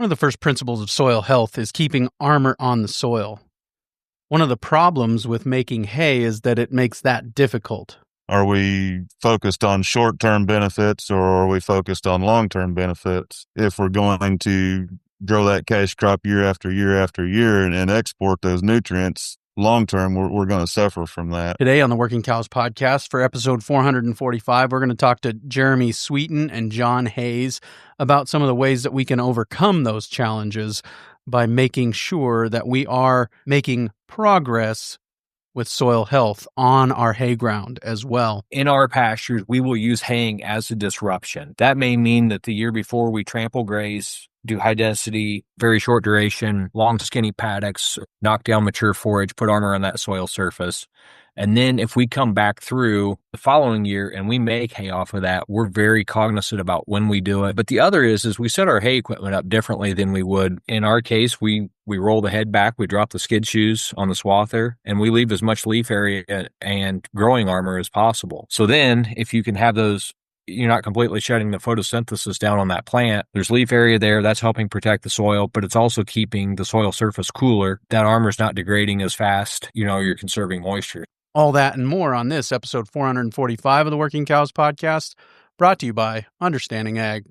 One of the first principles of soil health is keeping armor on the soil. One of the problems with making hay is that it makes that difficult. Are we focused on short-term benefits, or are we focused on long-term benefits? If we're going to grow that cash crop year after year after year and export those nutrients, long-term, we're going to suffer from that. Today on the Working Cows podcast for episode 445, we're going to talk to Jeremy Sweeten and John Hayes about some of the ways that we can overcome those challenges by making sure that we are making progress with soil health on our hay ground as well. In our pastures, we will use haying as a disruption. That may mean that the year before we trample graze, do high density, very short duration, long skinny paddocks, knock down mature forage, put armor on that soil surface. And then if we come back through the following year and we make hay off of that, we're very cognizant about when we do it. But the other is we set our hay equipment up differently than we would. In our case, we roll the head back, we drop the skid shoes on the swather, and we leave as much leaf area and growing armor as possible. So then if you can have those, you're not completely shutting the photosynthesis down on that plant. There's leaf area there that's helping protect the soil, but it's also keeping the soil surface cooler. That armor's not degrading as fast. You're conserving moisture. All that and more on this episode 445 of the Working Cows podcast, brought to you by Understanding Ag.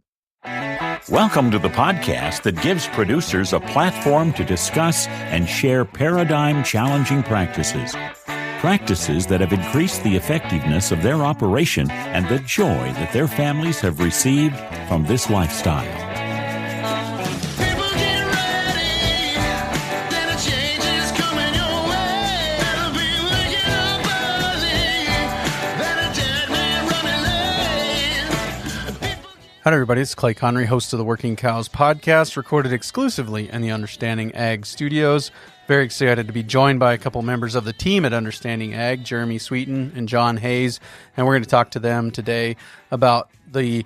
Welcome to the podcast that gives producers a platform to discuss and share paradigm-challenging practices. Practices that have increased the effectiveness of their operation and the joy that their families have received from this lifestyle. Hi, everybody. It's Clay Connery, host of the Working Cows podcast, recorded exclusively in the Understanding Ag studios. Very excited to be joined by a couple members of the team at Understanding Ag, Jeremy Sweeten and John Hayes, and we're going to talk to them today about the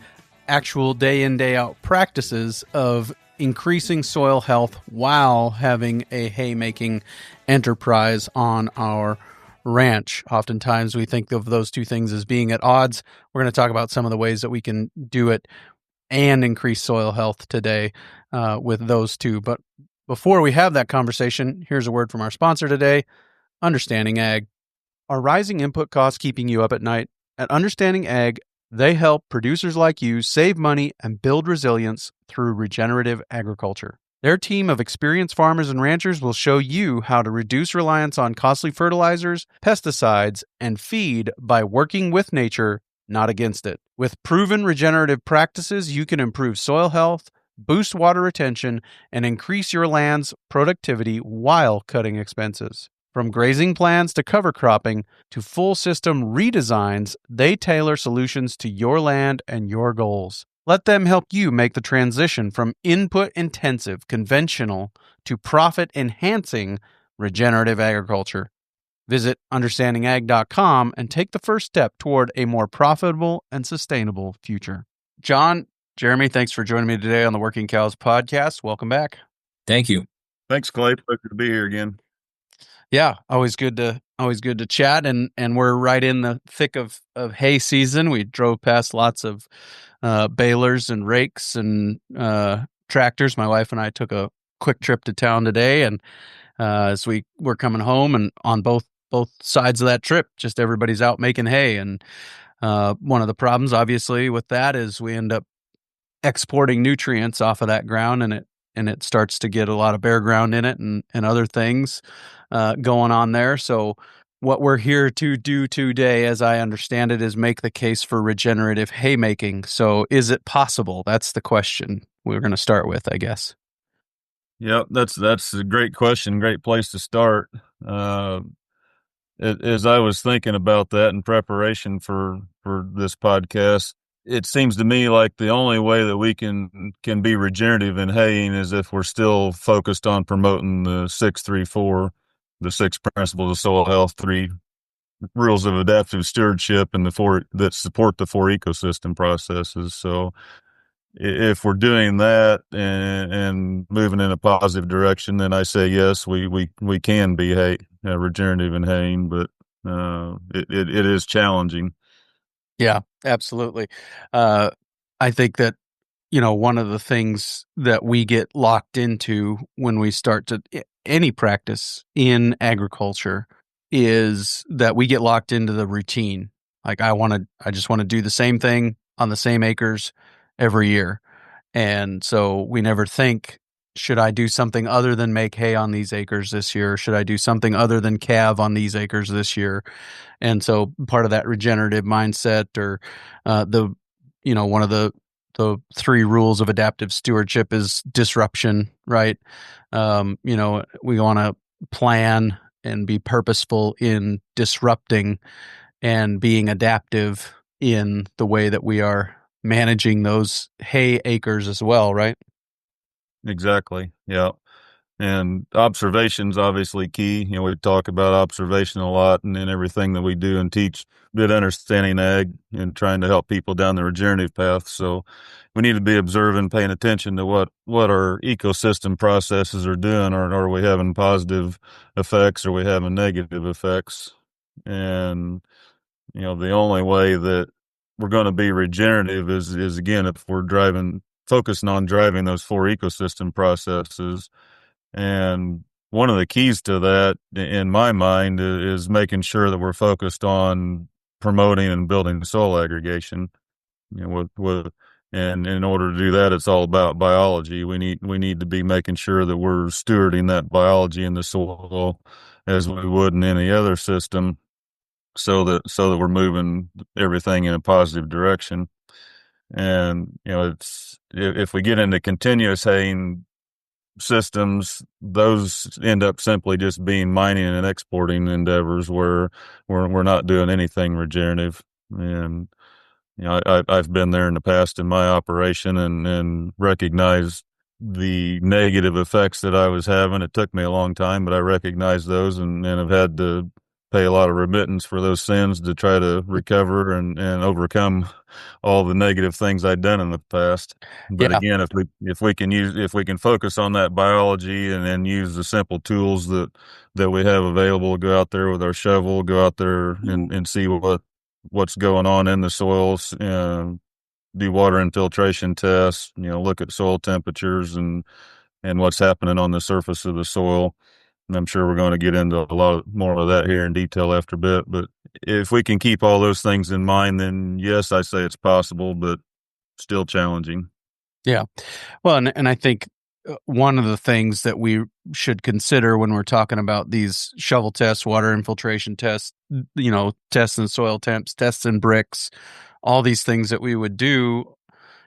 actual day-in, day-out practices of increasing soil health while having a hay-making enterprise on our ranch. Oftentimes we think of those two things as being at odds. We're going to talk about some of the ways that we can do it and increase soil health today with those two. But before we have that conversation, here's a word from our sponsor today, Understanding Ag. Are rising input costs keeping you up at night? At Understanding Ag, they help producers like you save money and build resilience through regenerative agriculture. Their team of experienced farmers and ranchers will show you how to reduce reliance on costly fertilizers, pesticides, and feed by working with nature, not against it. With proven regenerative practices, you can improve soil health, boost water retention, and increase your land's productivity while cutting expenses. From grazing plans to cover cropping to full system redesigns, they tailor solutions to your land and your goals. Let them help you make the transition from input-intensive, conventional, to profit-enhancing regenerative agriculture. Visit understandingag.com and take the first step toward a more profitable and sustainable future. John, Jeremy, thanks for joining me today on the Working Cows podcast. Welcome back. Thank you. Thanks, Clay. Pleasure to be here again. Yeah, always good to chat, and we're right in the thick of hay season. We drove past lots of balers and rakes and tractors. My wife and I took a quick trip to town today, and as we were coming home, and on both sides of that trip, just everybody's out making hay. And one of the problems, obviously, with that is we end up exporting nutrients off of that ground, and it starts to get a lot of bare ground in it and other things going on there. So what we're here to do today, as I understand it, is make the case for regenerative haymaking. So is it possible? That's the question we're going to start with, I guess. Yep, that's a great question, great place to start. As I was thinking about that in preparation for this podcast, it seems to me like the only way that we can be regenerative in haying is if we're still focused on promoting the 6-3-4, the 6 principles of soil health, 3 rules of adaptive stewardship, and the 4 that support the 4 ecosystem processes. So if we're doing that and moving in a positive direction, then I say yes, we can be regenerative in haying, but it is challenging. Yeah, absolutely. I think that one of the things that we get locked into when we start to any practice in agriculture is that we get locked into the routine. Like I just want to do the same thing on the same acres every year. And so we never think, should I do something other than make hay on these acres this year? Should I do something other than calve on these acres this year? And so part of that regenerative mindset, or one of the 3 rules of adaptive stewardship is disruption, right? We want to plan and be purposeful in disrupting and being adaptive in the way that we are managing those hay acres as well, right? Exactly. Yeah. And observation's obviously key. We talk about observation a lot, and in everything that we do and teach good understanding ag and trying to help people down the regenerative path. So we need to be observing, paying attention to what our ecosystem processes are doing. Are we having positive effects? Are we having negative effects? And, the only way that we're going to be regenerative is again, if we're focusing on driving those 4 ecosystem processes. And one of the keys to that, in my mind, is making sure that we're focused on promoting and building soil aggregation. And in order to do that, it's all about biology. We need to be making sure that we're stewarding that biology in the soil as we would in any other system, so that we're moving everything in a positive direction. And it's if we get into continuous haying systems, those end up simply just being mining and exporting endeavors where we're not doing anything regenerative. And I've been there in the past in my operation and recognized the negative effects that I was having. It took me a long time, but I recognized those and have had to pay a lot of remittance for those sins to try to recover and overcome all the negative things I'd done in the past. But Yeah. again, if we can focus on that biology and then use the simple tools that we have available, go out there with our shovel, go out there and see what's going on in the soils, do water infiltration tests, look at soil temperatures and what's happening on the surface of the soil. And I'm sure we're going to get into a lot more of that here in detail after a bit. But if we can keep all those things in mind, then yes, I say it's possible, but still challenging. Yeah. Well, and I think one of the things that we should consider when we're talking about these shovel tests, water infiltration tests, tests in soil temps, tests in bricks, all these things that we would do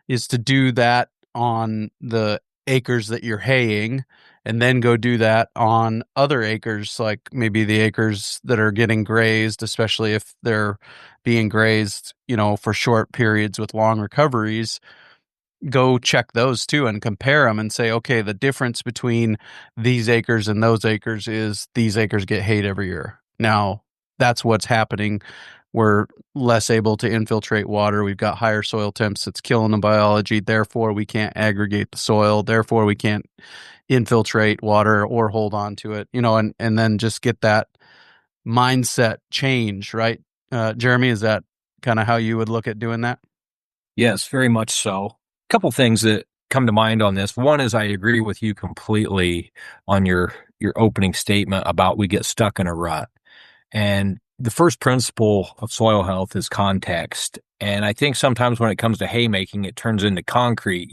is to do that on the acres that you're haying, and then go do that on other acres, like maybe the acres that are getting grazed, especially if they're being grazed, for short periods with long recoveries. Go check those too and compare them and say, okay, the difference between these acres and those acres is these acres get hayed every year. Now, that's what's happening. We're less able to infiltrate water. We've got higher soil temps. It's killing the biology. Therefore, we can't aggregate the soil. Therefore, we can't infiltrate water or hold on to it, and then just get that mindset change, right? Jeremy, is that kind of how you would look at doing that? Yes, very much so. A couple things that come to mind on this. One is I agree with you completely on your opening statement about we get stuck in a rut. And the first principle of soil health is context. And I think sometimes when it comes to haymaking, it turns into concrete,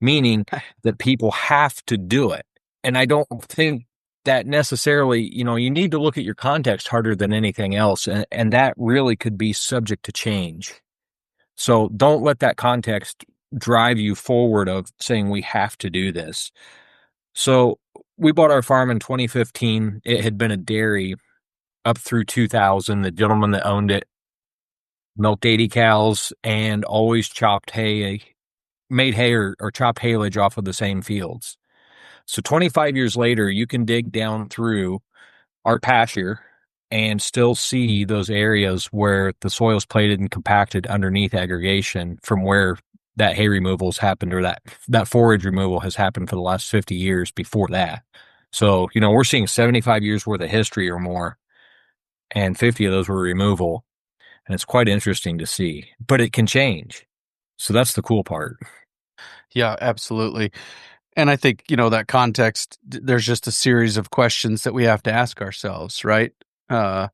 meaning that people have to do it. And I don't think that necessarily, you need to look at your context harder than anything else. And that really could be subject to change. So don't let that context drive you forward of saying we have to do this. So we bought our farm in 2015. It had been a dairy up through 2000. The gentleman that owned it milked 80 cows and always chopped hay, made hay or chopped haylage off of the same fields. So 25 years later, you can dig down through our pasture and still see those areas where the soil's plated and compacted underneath aggregation from where that hay removal has happened, or that forage removal has happened for the last 50 years before that. So, we're seeing 75 years worth of history or more, and 50 of those were removal. And it's quite interesting to see, but it can change. So that's the cool part. Yeah, absolutely. And I think, you know, that context, there's just a series of questions that we have to ask ourselves, right? Uh,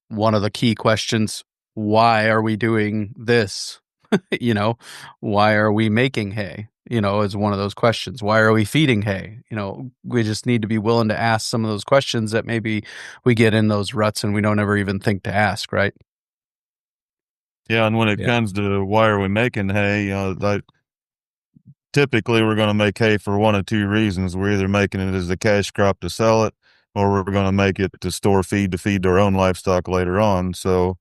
One of the key questions, why are we doing this? You know, why are we making hay? You know, is one of those questions. Why are we feeding hay? You know, we just need to be willing to ask some of those questions that maybe we get in those ruts and we don't ever even think to ask, right? Yeah, and when it Yeah. comes to why are we making hay, typically we're going to make hay for one of two reasons. We're either making it as a cash crop to sell it, or we're going to make it to store feed to feed our own livestock later on. So,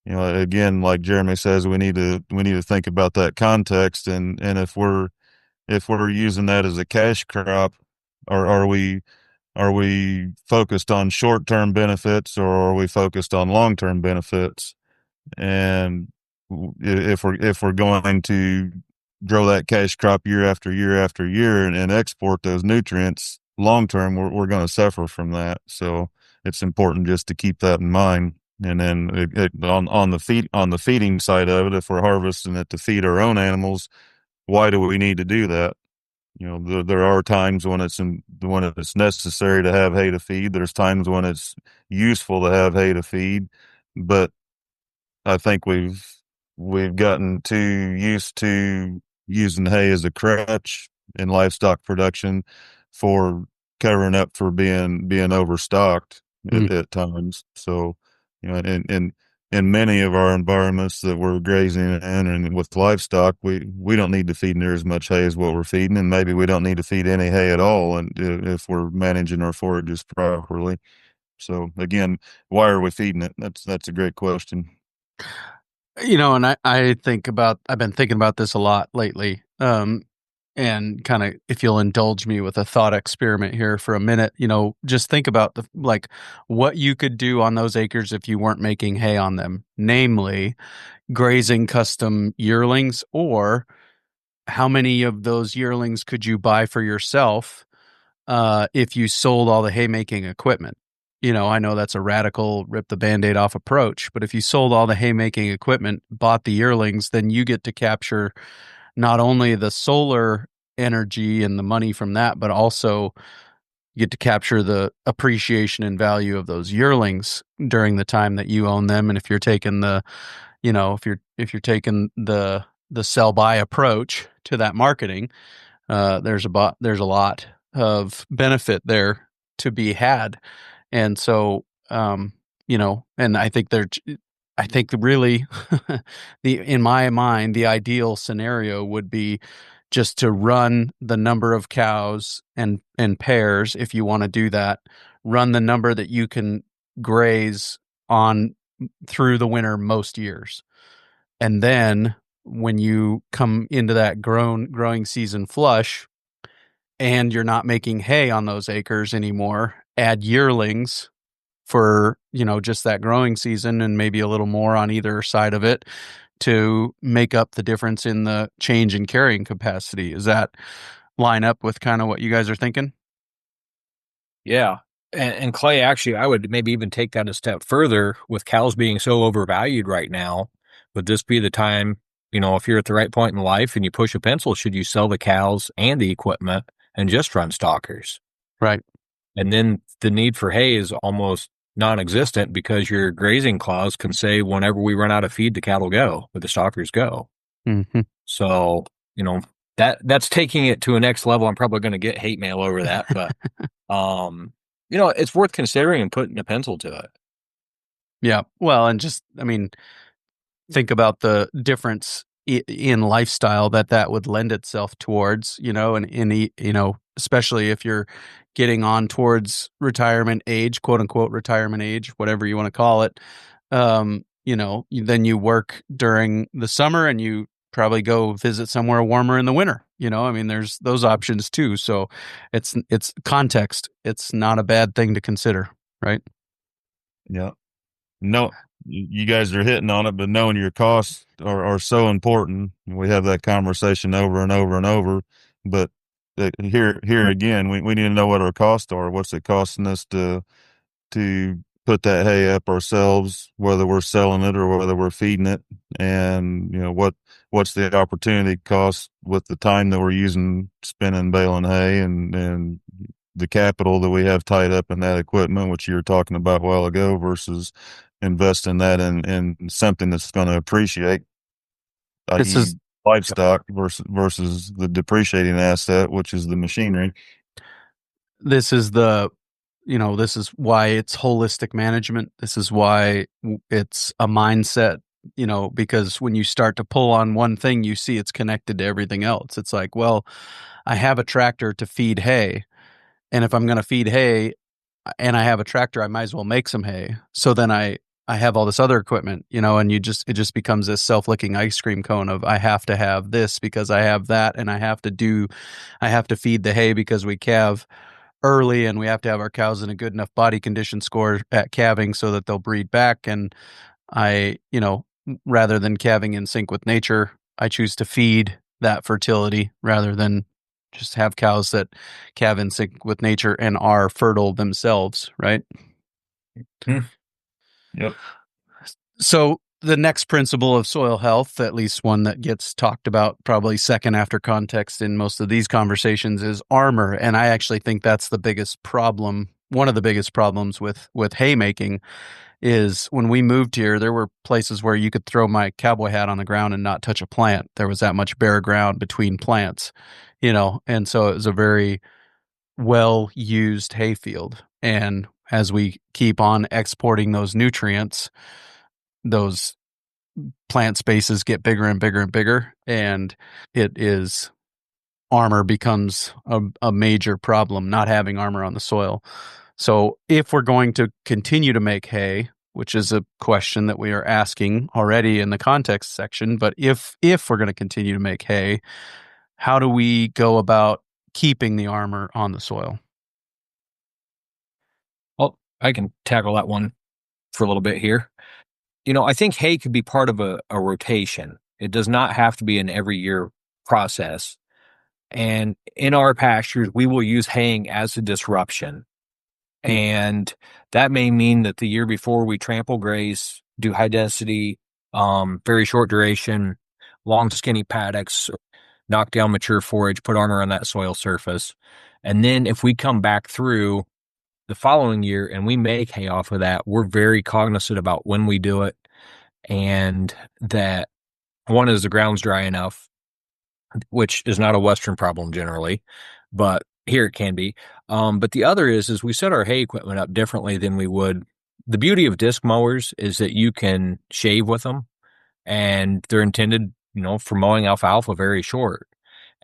again, like Jeremy says, we need to think about that context, and if we're using that as a cash crop, or are we focused on short term benefits, or are we focused on long term benefits? And if we're going to grow that cash crop year after year after year and export those nutrients long term, we're going to suffer from that. So it's important just to keep that in mind. And then on the feeding side of it, if we're harvesting it to feed our own animals, why do we need to do that? There are times when it's necessary to have hay to feed. There's times when it's useful to have hay to feed, but I think we've gotten too used to using hay as a crutch in livestock production for covering up for being overstocked Mm. at times. So, in many of our environments that we're grazing in and with livestock, we don't need to feed near as much hay as what we're feeding, and maybe we don't need to feed any hay at all, and if we're managing our forages properly. So again, why are we feeding it? That's a great question. You know, and I've been thinking about this a lot lately. And kind of, if you'll indulge me with a thought experiment here for a minute, you know, just think about what you could do on those acres if you weren't making hay on them, namely grazing custom yearlings, or how many of those yearlings could you buy for yourself if you sold all the haymaking equipment? You know, I know that's a radical rip the band-aid off approach, but if you sold all the haymaking equipment, bought the yearlings, then you get to capture not only the solar energy and the money from that, but also you get to capture the appreciation and value of those yearlings during the time that you own them. And if you're taking the, you know, if you're taking the sell buy approach to that marketing, there's a lot of benefit there to be had. And so, you know, and I think really in my mind, the ideal scenario would be just to run the number of cows and pairs, if you want to do that, run the number that you can graze on through the winter most years. And then when you come into that growing season flush and you're not making hay on those acres anymore, add yearlings for, you know, just that growing season and maybe a little more on either side of it to make up the difference in the change in carrying capacity. Does that line up with kind of what you guys are thinking? Yeah. And Clay, actually, I would maybe even take that a step further with cows being so overvalued right now. Would this be the time, you know, if you're at the right point in life and you push a pencil, should you sell the cows and the equipment and just run stockers? Right. And then the need for hay is almost non-existent because your grazing clause can say whenever we run out of feed, the cattle go, or the stockers go. Mm-hmm. So, you know, that's taking it to a next level. I'm probably going to get hate mail over that, but you know, it's worth considering and putting a pencil to it. Yeah. Well, and just, I mean, think about the difference in lifestyle that would lend itself towards, you know, and you know, especially if you're getting on towards retirement age, quote unquote retirement age, whatever you want to call it. You know, then you work during the summer and you probably go visit somewhere warmer in the winter. You know, I mean, there's those options too. So it's context. It's not a bad thing to consider, right? Yeah. No, you guys are hitting on it, but knowing your costs are so important. We have that conversation over and over and over, but here again, we need to know what our costs are. What's it costing us to put that hay up ourselves, whether we're selling it or whether we're feeding it. And, what's the opportunity cost with the time that we're using spinning, baling hay and the capital that we have tied up in that equipment, which you were talking about a while ago, versus investing that in something that's going to appreciate, This i.e. is livestock versus the depreciating asset, which is the machinery. this is the this is why it's holistic management. This is why it's a mindset, because when you start to pull on one thing, you see it's connected to everything else. It's like, well, I have a tractor to feed hay, and if I'm going to feed hay and I have a tractor, I might as well make some hay. So then I have all this other equipment, and it just becomes this self-licking ice cream cone of I have to have this because I have that, and I have to feed the hay because we calve early, and we have to have our cows in a good enough body condition score at calving so that they'll breed back. And rather than calving in sync with nature, I choose to feed that fertility rather than just have cows that calve in sync with nature and are fertile themselves, right? Yep. So the next principle of soil health, at least one that gets talked about probably second after context in most of these conversations, is armor. And I actually think that's the biggest problem. One of the biggest problems with haymaking is when we moved here, there were places where you could throw my cowboy hat on the ground and not touch a plant. There was that much bare ground between plants, and so it was a very well used hayfield. And as we keep on exporting those nutrients, those plant spaces get bigger and bigger and bigger, and armor becomes a major problem, not having armor on the soil. So if we're going to continue to make hay, which is a question that we are asking already in the context section, but if we're going to continue to make hay, how do we go about keeping the armor on the soil? Well, I can tackle that one for a little bit here. I think hay could be part of a rotation. It does not have to be an every year process. And in our pastures, we will use haying as a disruption. And that may mean that the year before we trample graze, do high density, very short duration, long skinny paddocks, knock down mature forage, put armor on that soil surface. And then if we come back through the following year and we make hay off of that, we're very cognizant about when we do it, and that one is the ground's dry enough, which is not a Western problem generally, but here it can be. But the other is we set our hay equipment up differently than we would. The beauty of disc mowers is that you can shave with them, and they're intended, for mowing alfalfa very short.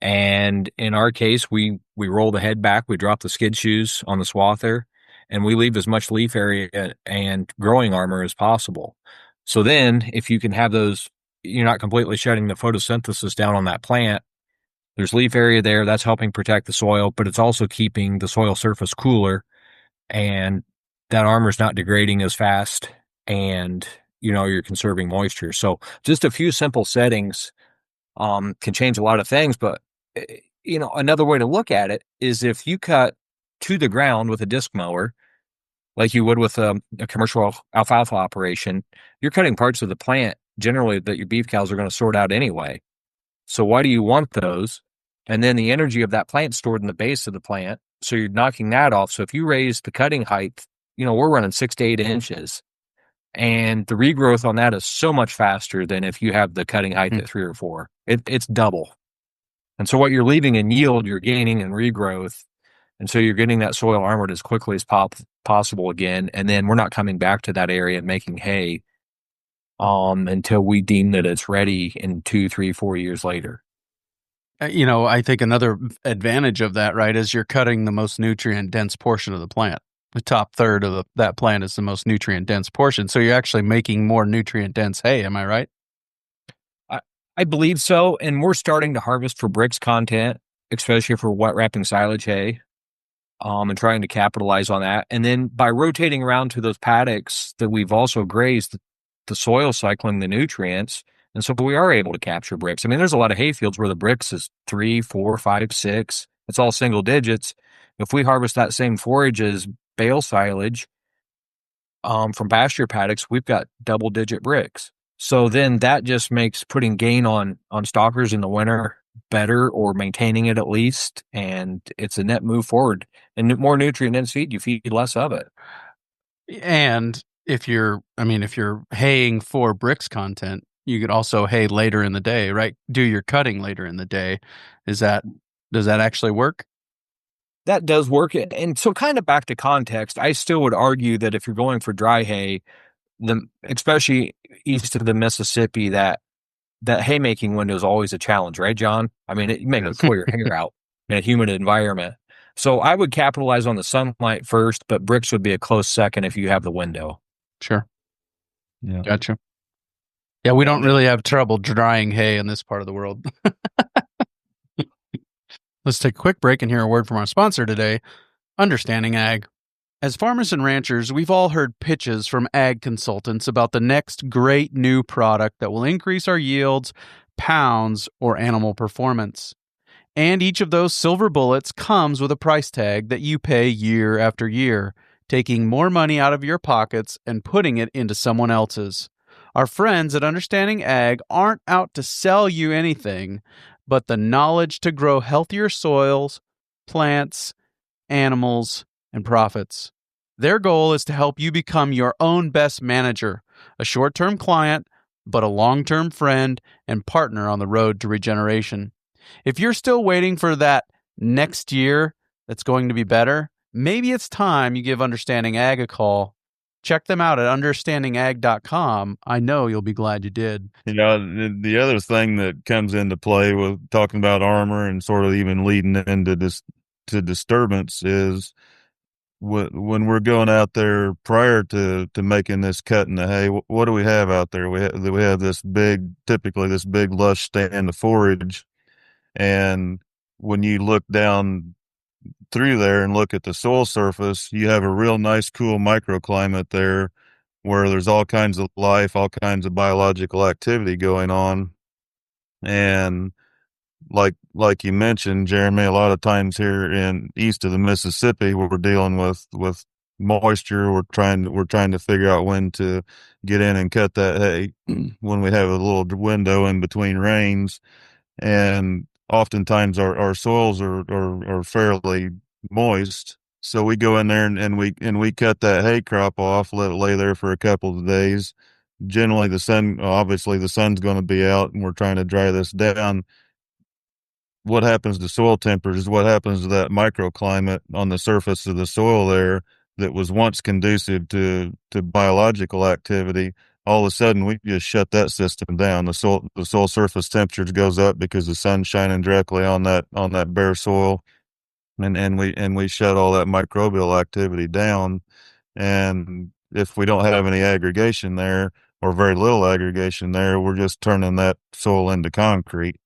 And in our case, we roll the head back, we drop the skid shoes on the swather, and we leave as much leaf area and growing armor as possible. So then if you can have those, you're not completely shutting the photosynthesis down on that plant. There's leaf area there that's helping protect the soil, but it's also keeping the soil surface cooler, and that armor is not degrading as fast, and you're conserving moisture. So just a few simple settings can change a lot of things. But another way to look at it is if you cut to the ground with a disc mower, like you would with a commercial alfalfa operation, you're cutting parts of the plant generally that your beef cows are going to sort out anyway. So why do you want those? And then the energy of that plant stored in the base of the plant. So you're knocking that off. So if you raise the cutting height, we're running 6 to 8 inches. And the regrowth on that is so much faster than if you have the cutting height at 3 or 4. It's double. And so what you're leaving in yield, you're gaining in regrowth. And so you're getting that soil armored as quickly as possible again. And then we're not coming back to that area and making hay until we deem that it's ready in 2, 3, 4 years later. I think another advantage of that, right, is you're cutting the most nutrient dense portion of the plant. The top third of that plant is the most nutrient dense portion. So you're actually making more nutrient dense hay. Am I right? I believe so. And we're starting to harvest for bricks content, especially for wet wrapping silage hay, and trying to capitalize on that. And then by rotating around to those paddocks that we've also grazed, the soil cycling the nutrients. And so we are able to capture bricks. I mean, there's a lot of hay fields where the bricks is 3, 4, 5, 6. It's all single digits. If we harvest that same forage as bale silage, from pasture paddocks, we've got double-digit bricks. So then that just makes putting gain on stalkers in the winter better, or maintaining it at least, and it's a net move forward. And more nutrient-dense feed, you feed less of it. And if you're haying for bricks content, you could also hay later in the day, right? Do your cutting later in the day. Does that actually work? That does work. And so kind of back to context, I still would argue that if you're going for dry hay, especially east of the Mississippi, that haymaking window is always a challenge, right, John? I mean, you make it pull your hair out in a humid environment. So I would capitalize on the sunlight first, but bricks would be a close second if you have the window. Sure. Yeah. Gotcha. Yeah, we don't really have trouble drying hay in this part of the world. Let's take a quick break and hear a word from our sponsor today, Understanding Ag. As farmers and ranchers, we've all heard pitches from ag consultants about the next great new product that will increase our yields, pounds, or animal performance. And each of those silver bullets comes with a price tag that you pay year after year, taking more money out of your pockets and putting it into someone else's. Our friends at Understanding Ag aren't out to sell you anything, but the knowledge to grow healthier soils, plants, animals, and profits. Their goal is to help you become your own best manager, a short-term client, but a long-term friend and partner on the road to regeneration. If you're still waiting for that next year that's going to be better, maybe it's time you give Understanding Ag a call. Check them out at understandingag.com. I know you'll be glad you did. The other thing that comes into play with talking about armor and sort of even leading into this to disturbance is when we're going out there prior to making this cut in the hay. What do we have out there? We have typically this big lush stand of forage, and when you look down through there and look at the soil surface, you have a real nice, cool microclimate there where there's all kinds of life, all kinds of biological activity going on. And like you mentioned, Jeremy, a lot of times here in east of the Mississippi, we're dealing with moisture. We're trying to figure out when to get in and cut that hay when we have a little window in between rains. And oftentimes our soils are fairly moist. So we go in there and we cut that hay crop off, let it lay there for a couple of days. Generally obviously the sun's going to be out and we're trying to dry this down. What happens to soil temperatures? What happens to that microclimate on the surface of the soil there that was once conducive to biological activity? All of a sudden we just shut that system down. The soil surface temperature goes up because the sun's shining directly on that bare soil, and we shut all that microbial activity down. And if we don't have any aggregation there, or very little aggregation there, we're just turning that soil into concrete.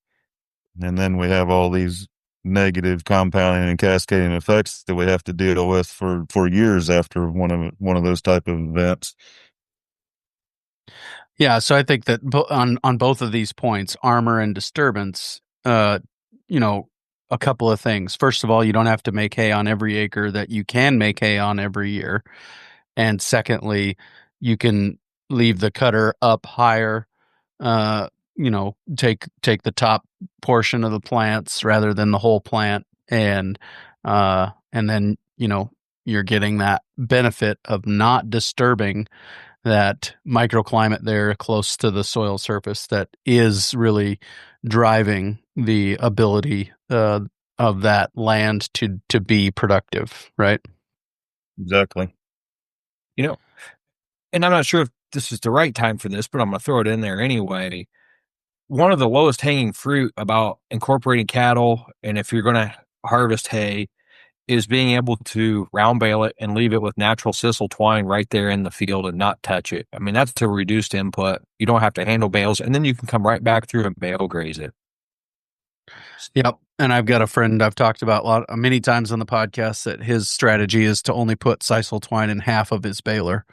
And then we have all these negative compounding and cascading effects that we have to deal with for years after one of those type of events. Yeah, so I think that on both of these points, armor and disturbance, a couple of things. First of all, you don't have to make hay on every acre that you can make hay on every year. And secondly, you can leave the cutter up higher, take the top portion of the plants rather than the whole plant. And then, you're getting that benefit of not disturbing that microclimate there close to the soil surface that is really driving the ability of that land to be productive, right? Exactly. And I'm not sure if this is the right time for this, but I'm going to throw it in there anyway. One of the lowest hanging fruit about incorporating cattle, and if you're going to harvest hay, is being able to round bale it and leave it with natural sisal twine right there in the field and not touch it. I mean, that's a reduced input. You don't have to handle bales, and then you can come right back through and bale graze it. Yep. And I've got a friend I've talked about many times on the podcast that his strategy is to only put sisal twine in half of his baler.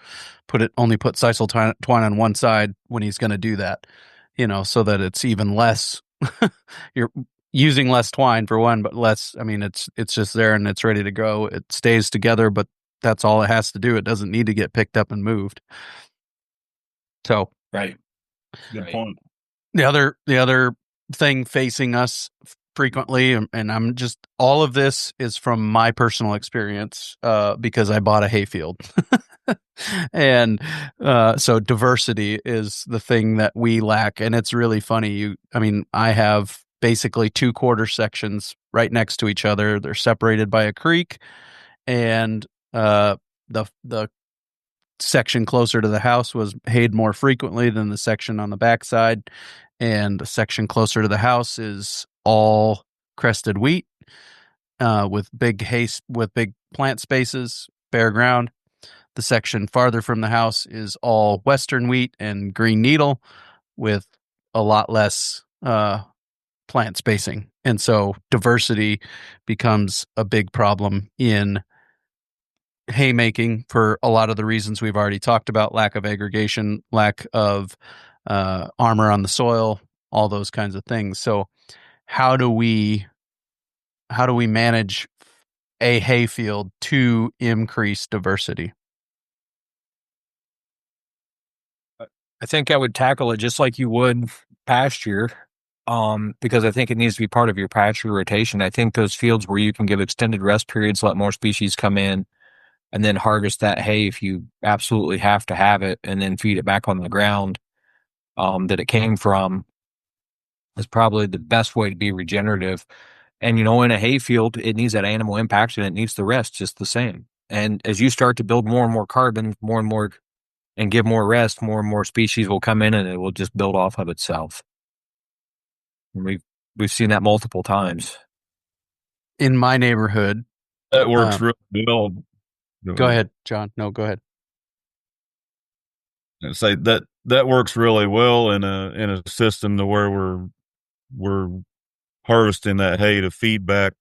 Only put sisal twine on one side when he's going to do that, so that it's even less. You're using less twine for one, but less. I mean, it's just there and it's ready to go. It stays together, but that's all it has to do. It doesn't need to get picked up and moved. So Right. Good point. the other thing facing us frequently, and I'm just, all of this is from my personal experience, because I bought a hayfield. And so diversity is the thing that we lack, and it's really funny. I have basically 2 quarter sections right next to each other. They're separated by a creek, and the section closer to the house was hayed more frequently than the section on the backside, and the section closer to the house is all crested wheat, with big plant spaces, bare ground. The section farther from the house is all western wheat and green needle with a lot less plant spacing. And so diversity becomes a big problem in haymaking for a lot of the reasons we've already talked about: lack of aggregation, lack of armor on the soil, all those kinds of things. So how do we manage a hayfield to increase diversity? I think I would tackle it just like you would pasture, because I think it needs to be part of your pasture rotation. I think those fields where you can give extended rest periods, let more species come in, and then harvest that hay if you absolutely have to have it, and then feed it back on the ground that it came from, is probably the best way to be regenerative. And, in a hayfield, it needs that animal impact and it needs the rest just the same. And as you start to build more and more carbon, more and more, and give more rest, more and more species will come in and it will just build off of itself. And we've seen that multiple times. In my neighborhood, That works really well. Go ahead, John. No, go ahead. I say that works really well in a system to where we're harvesting that hay to feed back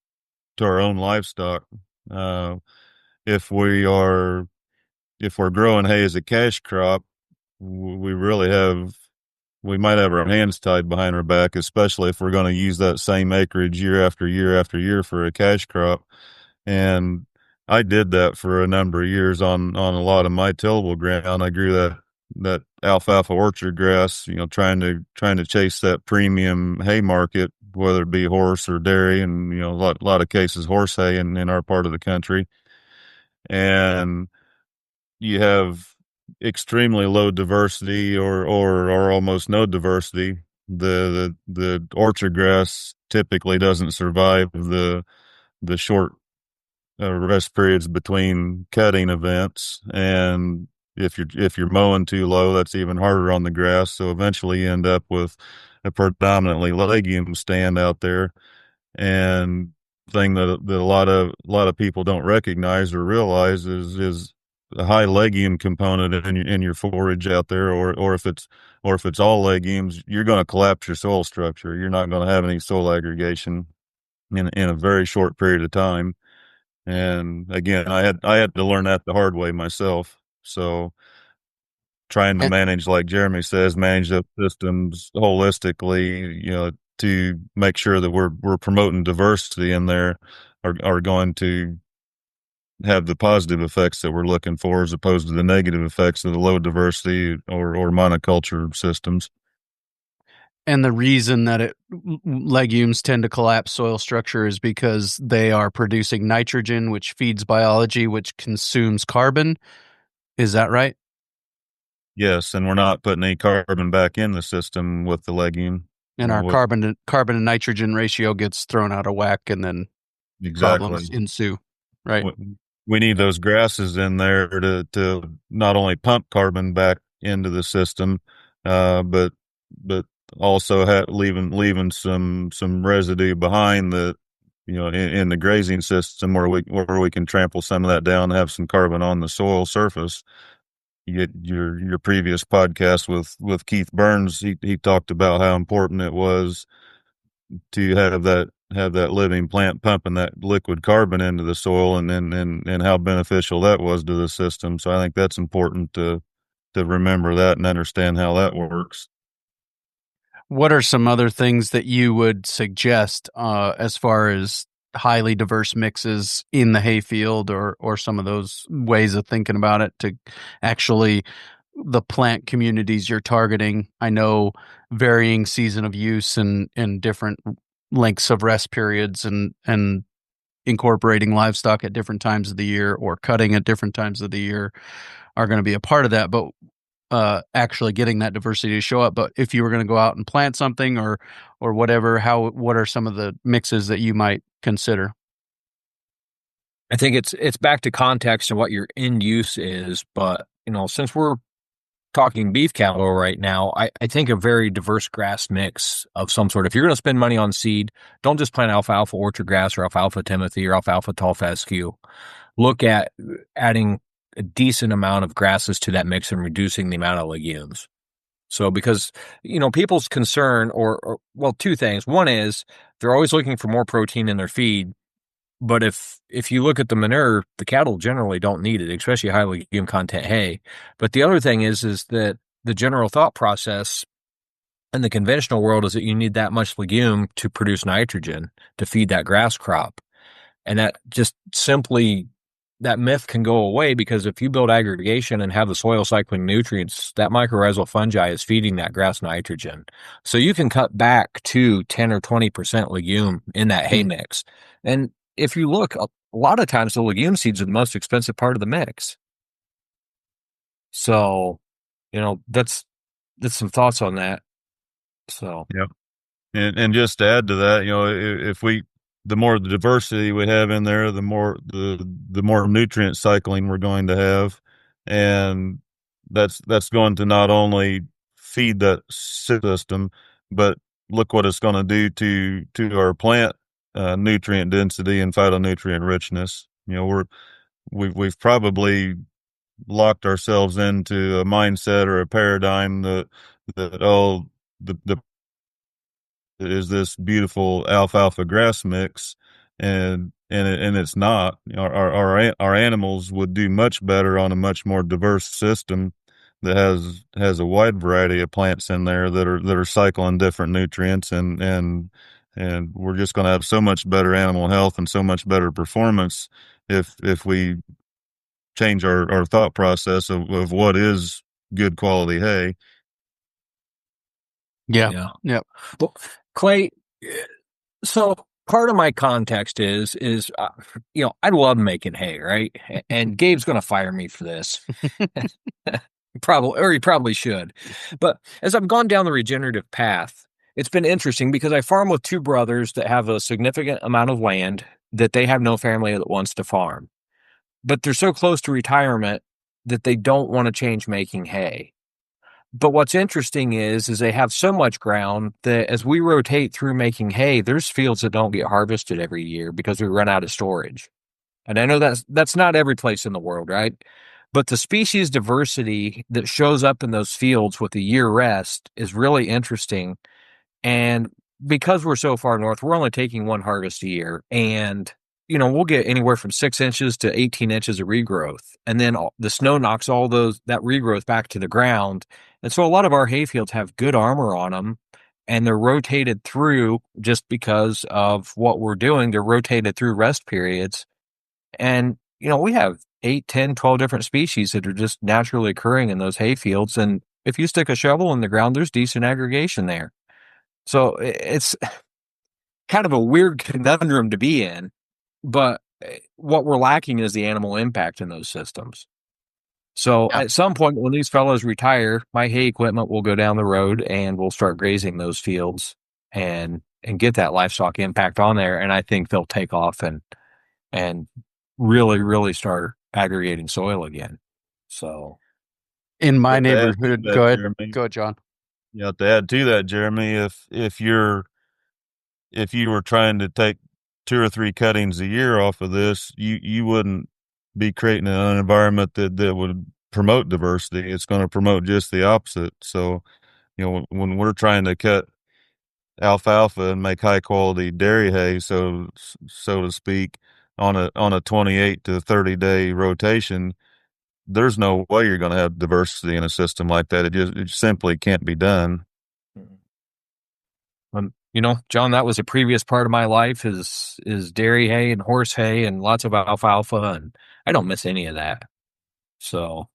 to our own livestock. If we're growing hay as a cash crop, we might have our hands tied behind our back, especially if we're going to use that same acreage year after year after year for a cash crop. And I did that for a number of years on a lot of my tillable ground. I grew that alfalfa orchard grass, trying to chase that premium hay market, whether it be horse or dairy, and a lot of cases horse hay in our part of the country. And you have extremely low diversity or almost no diversity. The orchard grass typically doesn't survive the short rest periods between cutting events, and if you're mowing too low, that's even harder on the grass. So eventually you end up with a predominantly legume stand out there. And thing that a lot of people don't recognize or realize is a high legume component in your forage out there, or if it's all legumes, you're going to collapse your soil structure. You're not going to have any soil aggregation in a very short period of time. And again, I had to learn that the hard way myself. So trying to manage, like Jeremy says, manage those systems holistically, to make sure that we're promoting diversity in there are going to have the positive effects that we're looking for, as opposed to the negative effects of the low diversity or monoculture systems. And the reason that legumes tend to collapse soil structure is because they are producing nitrogen, which feeds biology, which consumes carbon. Is that right? Yes, and we're not putting any carbon back in the system with the legume. And our carbon and nitrogen ratio gets thrown out of whack, and then problems ensue. Right. We need those grasses in there to not only pump carbon back into the system, but also leaving some residue behind in the grazing system where we can trample some of that down and have some carbon on the soil surface. You get your previous podcast with Keith Burns. He talked about how important it was to have that living plant pumping that liquid carbon into the soil, and how beneficial that was to the system. So I think that's important to remember that and understand how that works. What are some other things that you would suggest as far as highly diverse mixes in the hayfield, or some of those ways of thinking about it to actually the plant communities you're targeting. I know varying season of use and different lengths of rest periods and incorporating livestock at different times of the year or cutting at different times of the year are going to be a part of that. But actually getting that diversity to show up. But if you were going to go out and plant something or whatever, what are some of the mixes that you might consider? I think it's back to context and what your end use is. But, since we're talking beef cattle right now, I think a very diverse grass mix of some sort. If you're going to spend money on seed, don't just plant alfalfa orchard grass or alfalfa timothy or alfalfa tall fescue. Look at adding a decent amount of grasses to that mix and reducing the amount of legumes. So because, people's concern or two things. One is they're always looking for more protein in their feed. But if you look at the manure, the cattle generally don't need it, especially high legume content hay. But the other thing is that the general thought process in the conventional world is that you need that much legume to produce nitrogen to feed that grass crop. And that just simply, that myth can go away, because if you build aggregation and have the soil cycling nutrients, that mycorrhizal fungi is feeding that grass nitrogen. So you can cut back to 10 or 20% legume in that hay mix. And if you look, a lot of times the legume seeds are the most expensive part of the mix. So, that's some thoughts on that. So, yep. And just to add to that, if the more the diversity we have in there, the more nutrient cycling we're going to have, and that's going to not only feed that system, but look what it's going to do to our plant nutrient density and phytonutrient richness. We've probably locked ourselves into a mindset or a paradigm that the is this beautiful alfalfa grass mix, and it's not. Our animals would do much better on a much more diverse system that has a wide variety of plants in there that are cycling different nutrients, and we're just going to have so much better animal health and so much better performance if we change our thought process of what is good quality hay. Yeah. Well, Clay, so part of my context is I love making hay, right? And Gabe's going to fire me for this. He probably should. But as I've gone down the regenerative path, it's been interesting because I farm with two brothers that have a significant amount of land that they have no family that wants to farm. But they're so close to retirement that they don't want to change making hay. But what's interesting is they have so much ground that as we rotate through making hay, there's fields that don't get harvested every year because we run out of storage. And I know that's not every place in the world, right? But the species diversity that shows up in those fields with a year rest is really interesting. And because we're so far north, we're only taking one harvest a year. And, we'll get anywhere from 6 inches to 18 inches of regrowth. And then the snow knocks all that regrowth back to the ground. And so a lot of our hayfields have good armor on them, and they're rotated through just because of what we're doing. They're rotated through rest periods. And, we have 8, 10, 12 different species that are just naturally occurring in those hayfields. And if you stick a shovel in the ground, there's decent aggregation there. So it's kind of a weird conundrum to be in, but what we're lacking is the animal impact in those systems. So at some point when these fellows retire, my hay equipment will go down the road and we'll start grazing those fields and get that livestock impact on there. And I think they'll take off and really, really start aggregating soil again. So in my neighborhood, go ahead, John. To add to that, Jeremy, if you were trying to take 2 or 3 cuttings a year off of this, you wouldn't be creating an environment that would promote diversity. It's going to promote just the opposite. So, when we're trying to cut alfalfa and make high quality dairy hay, so to speak, on a 28 to 30 day rotation, there's no way you're going to have diversity in a system like that. It simply can't be done. John, that was a previous part of my life is dairy hay and horse hay and lots of alfalfa, and I don't miss any of that. So,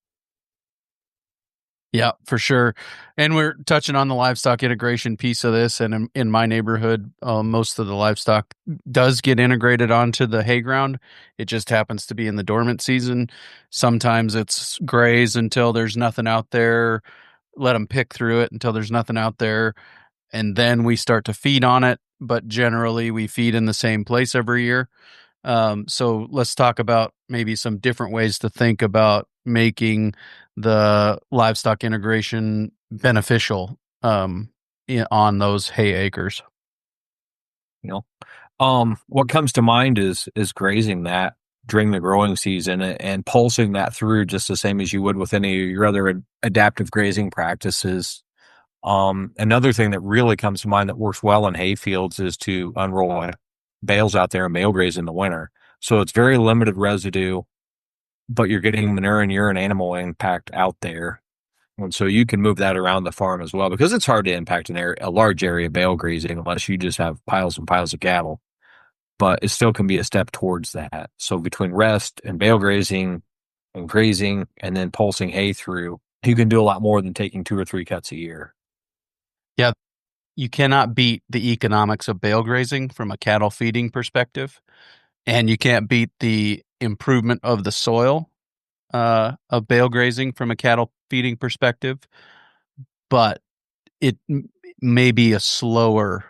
yeah, for sure. And we're touching on the livestock integration piece of this. And in my neighborhood, most of the livestock does get integrated onto the hay ground. It just happens to be in the dormant season. Sometimes it's graze until there's nothing out there. Let them pick through it until there's nothing out there. And then we start to feed on it. But generally, we feed in the same place every year. So let's talk about maybe some different ways to think about making the livestock integration beneficial on those hay acres. What comes to mind is grazing that during the growing season and pulsing that through just the same as you would with any of your other adaptive grazing practices. Another thing that really comes to mind that works well in hay fields is to unroll bales out there and bale graze in the winter. So it's very limited residue, but you're getting manure and urine animal impact out there. And so you can move that around the farm as well, because it's hard to impact a large area bale grazing unless you just have piles and piles of cattle. But it still can be a step towards that. So between rest and bale grazing and then pulsing hay through, you can do a lot more than taking 2 or 3 cuts a year. Yeah. You cannot beat the economics of bale grazing from a cattle feeding perspective. And you can't beat the improvement of the soil of bale grazing from a cattle feeding perspective. But it may be a slower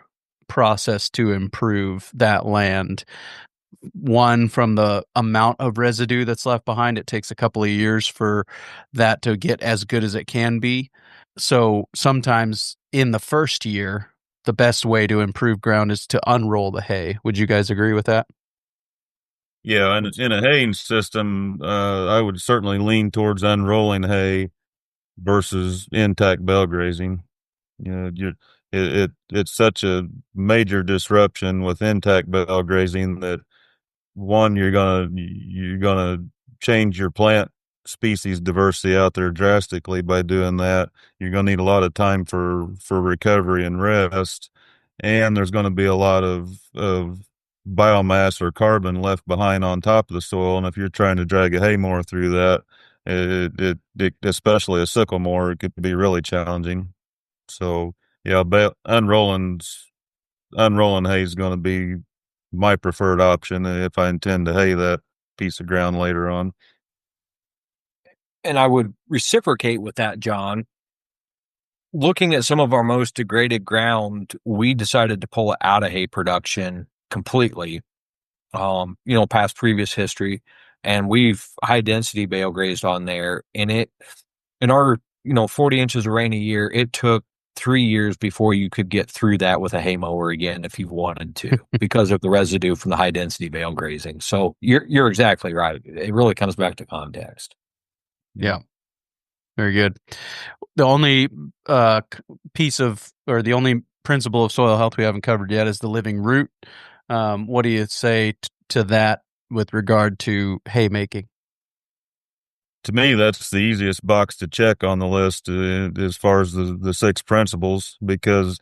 process to improve that land. One, from the amount of residue that's left behind, it takes a couple of years for that to get as good as it can be. So sometimes in the first year, the best way to improve ground is to unroll the hay. Would you guys agree with that? Yeah, and in a haying system, I would certainly lean towards unrolling hay versus intact bale grazing. It's such a major disruption with intact bale grazing that one, you're gonna change your plant species diversity out there drastically by doing that. You're gonna need a lot of time for recovery and rest, and there's gonna be a lot of biomass or carbon left behind on top of the soil. And if you're trying to drag a hay mower through that, it especially a sickle mower, it could be really challenging. So yeah, unrolling hay is going to be my preferred option if I intend to hay that piece of ground later on. And I would reciprocate with that, John. Looking at some of our most degraded ground, we decided to pull it out of hay production completely, past previous history. And we've high density bale grazed on there. And in our, 40 inches of rain a year, it took 3 years before you could get through that with a hay mower again if you wanted to, because of the residue from the high density bale grazing. So you're exactly right. It really comes back to context. Yeah. Very good. The only the only principle of soil health we haven't covered yet is the living root. What do you say to that with regard to haymaking? To me, that's the easiest box to check on the list as far as the 6 principles, because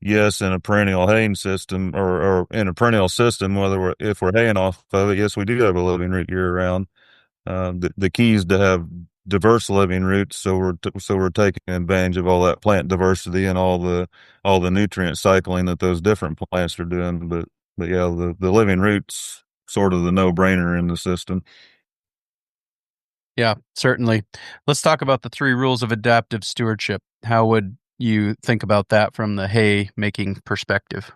yes, in a perennial haying system or in a perennial system, if we're haying off of it, yes, we do have a living root year round. The key is to have diverse living roots, so we're taking advantage of all that plant diversity and all the nutrient cycling that those different plants are doing. But yeah, the living roots sort of the no-brainer in the system. Yeah, certainly. Let's talk about the 3 rules of adaptive stewardship. How would you think about that from the hay making perspective?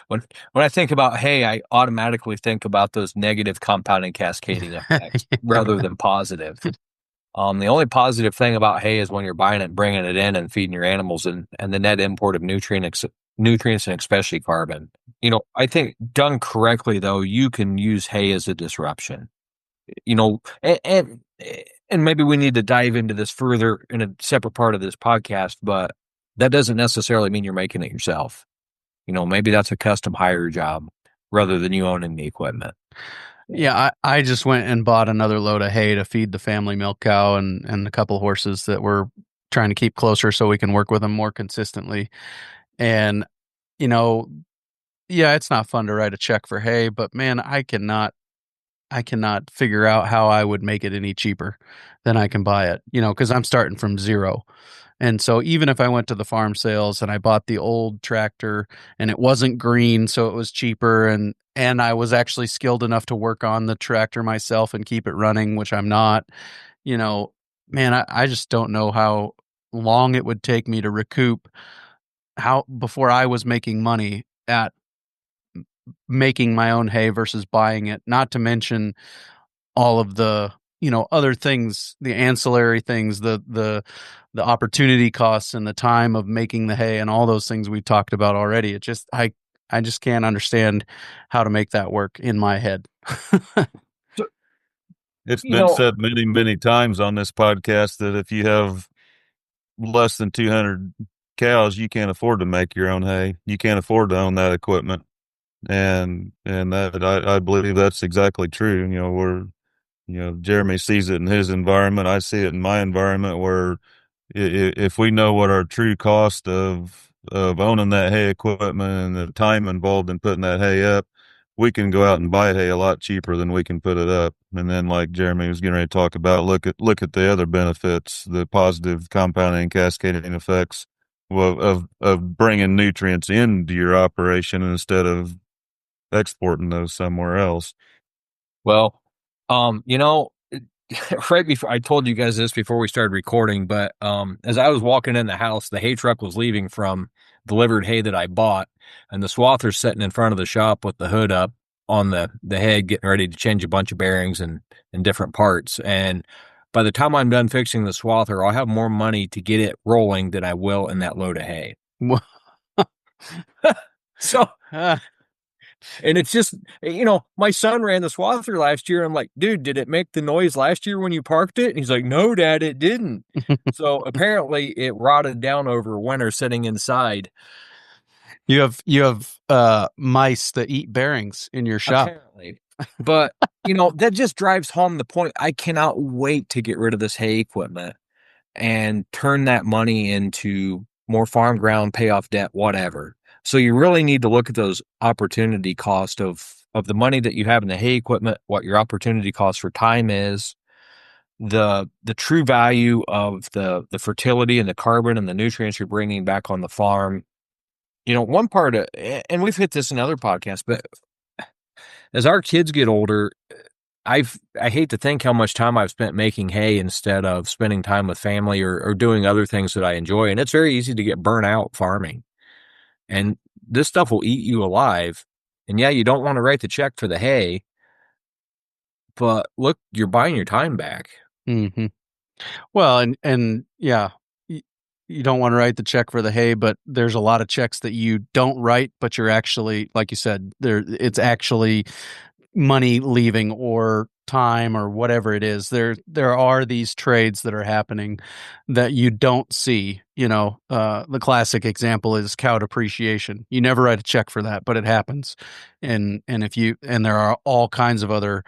When I think about hay, I automatically think about those negative compounding cascading effects rather than positive. The only positive thing about hay is when you're buying it, bringing it in, and feeding your animals, and the net import of nutrients and especially carbon. I think done correctly, though, you can use hay as a disruption. And maybe we need to dive into this further in a separate part of this podcast, but that doesn't necessarily mean you're making it yourself. Maybe that's a custom hire job rather than you owning the equipment. Yeah, I just went and bought another load of hay to feed the family milk cow and a couple horses that we're trying to keep closer so we can work with them more consistently. And, you know, yeah, it's not fun to write a check for hay, but man, I cannot figure out how I would make it any cheaper than I can buy it, because I'm starting from zero. And so even if I went to the farm sales and I bought the old tractor and it wasn't green, so it was cheaper, and I was actually skilled enough to work on the tractor myself and keep it running, which I'm not, man, I just don't know how long it would take me to recoup how before I was making money at making my own hay versus buying it, not to mention all of the other things, the ancillary things, the opportunity costs and the time of making the hay and all those things we talked about already. It just I just can't understand how to make that work in my head. It's been said many, many times on this podcast that if you have less than 200 cows, you can't afford to make your own hay. You can't afford to own that equipment. And that I believe that's exactly true. Jeremy sees it in his environment. I see it in my environment where if we know what our true cost of owning that hay equipment and the time involved in putting that hay up, we can go out and buy hay a lot cheaper than we can put it up. And then, like Jeremy was getting ready to talk about, look at the other benefits, the positive compounding and cascading effects of bringing nutrients into your operation instead of exporting those somewhere else. Well, right before I told you guys this before we started recording, but as I was walking in the house, the hay truck was leaving from delivered hay that I bought, and the swather's sitting in front of the shop with the hood up on the head, getting ready to change a bunch of bearings and different parts. And by the time I'm done fixing the swather, I'll have more money to get it rolling than I will in that load of hay. So, and it's just, my son ran the swather last year. I'm like, dude, did it make the noise last year when you parked it? And he's like, no, Dad, it didn't. So apparently it rotted down over winter sitting inside. You have mice that eat bearings in your shop. Apparently. But, that just drives home the point. I cannot wait to get rid of this hay equipment and turn that money into more farm ground, pay off debt, whatever. So you really need to look at those opportunity cost of the money that you have in the hay equipment, what your opportunity cost for time is, the true value of the fertility and the carbon and the nutrients you're bringing back on the farm. One part of, and we've hit this in other podcasts, but as our kids get older, I hate to think how much time I've spent making hay instead of spending time with family or doing other things that I enjoy. And it's very easy to get burnt out farming. And this stuff will eat you alive. And yeah, you don't want to write the check for the hay, but look, you're buying your time back. Mm-hmm. Well, and yeah, you don't want to write the check for the hay, but there's a lot of checks that you don't write, but you're actually, like you said, it's actually money leaving or time or whatever it is. There are these trades that are happening that you don't see. The classic example is cow depreciation. You never write a check for that, but it happens. And there are all kinds of other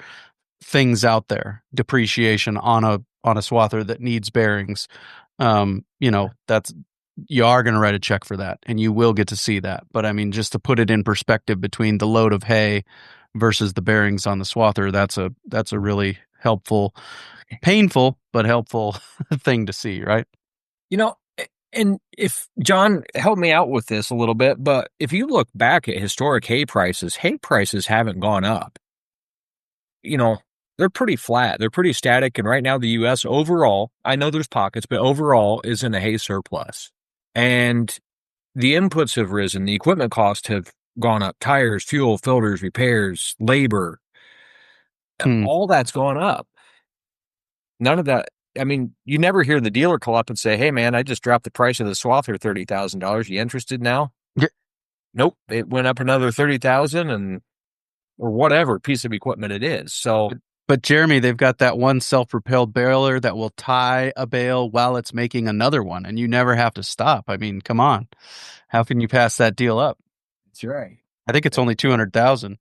things out there. Depreciation on a swather that needs bearings. That's, you are going to write a check for that and you will get to see that. But I mean, just to put it in perspective between the load of hay versus the bearings on the swather, that's a really helpful, painful, but helpful thing to see, right? And if John, help me out with this a little bit, but if you look back at historic hay prices haven't gone up. They're pretty flat. They're pretty static. And right now the U.S. overall, I know there's pockets, but overall is in a hay surplus. And the inputs have risen. The equipment costs have gone up. Tires, fuel, filters, repairs, labor. All that's gone up. None of that. I mean, you never hear the dealer call up and say, hey, man, I just dropped the price of the swather $30,000. You interested now? Yeah. Nope. It went up another $30,000 or whatever piece of equipment it is. So, but Jeremy, they've got that one self-propelled baler that will tie a bale while it's making another one, and you never have to stop. I mean, come on. How can you pass that deal up? That's right. I think it's only 200,000.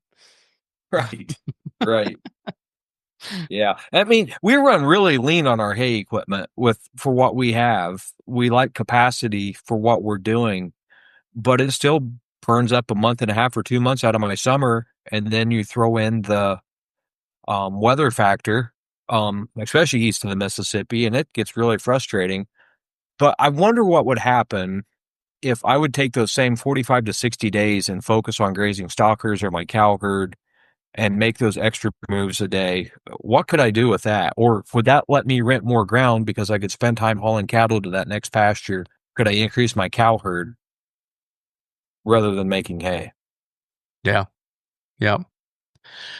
Right. Right. Yeah. I mean, we run really lean on our hay equipment for what we have. We like capacity for what we're doing. but it still burns up a month and a half or 2 months out of my summer. And then you throw in the weather factor, especially east of the Mississippi, and it gets really frustrating. But I wonder what would happen if I would take those same 45 to 60 days and focus on grazing stalkers or my cow herd and make those extra moves a day. What could I do with that? Or would that let me rent more ground because I could spend time hauling cattle to that next pasture? Could I increase my cow herd rather than making hay? Yeah. Yeah.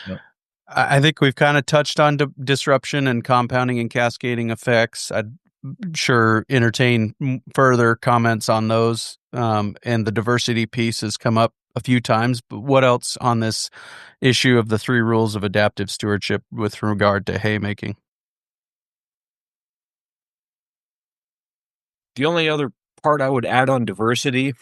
Yep. I think we've kind of touched on disruption and compounding and cascading effects. I'd sure entertain further comments on those. And the diversity piece has come up a few times, but what else on this issue of the 3 rules of adaptive stewardship with regard to haymaking? The only other part I would add on diversity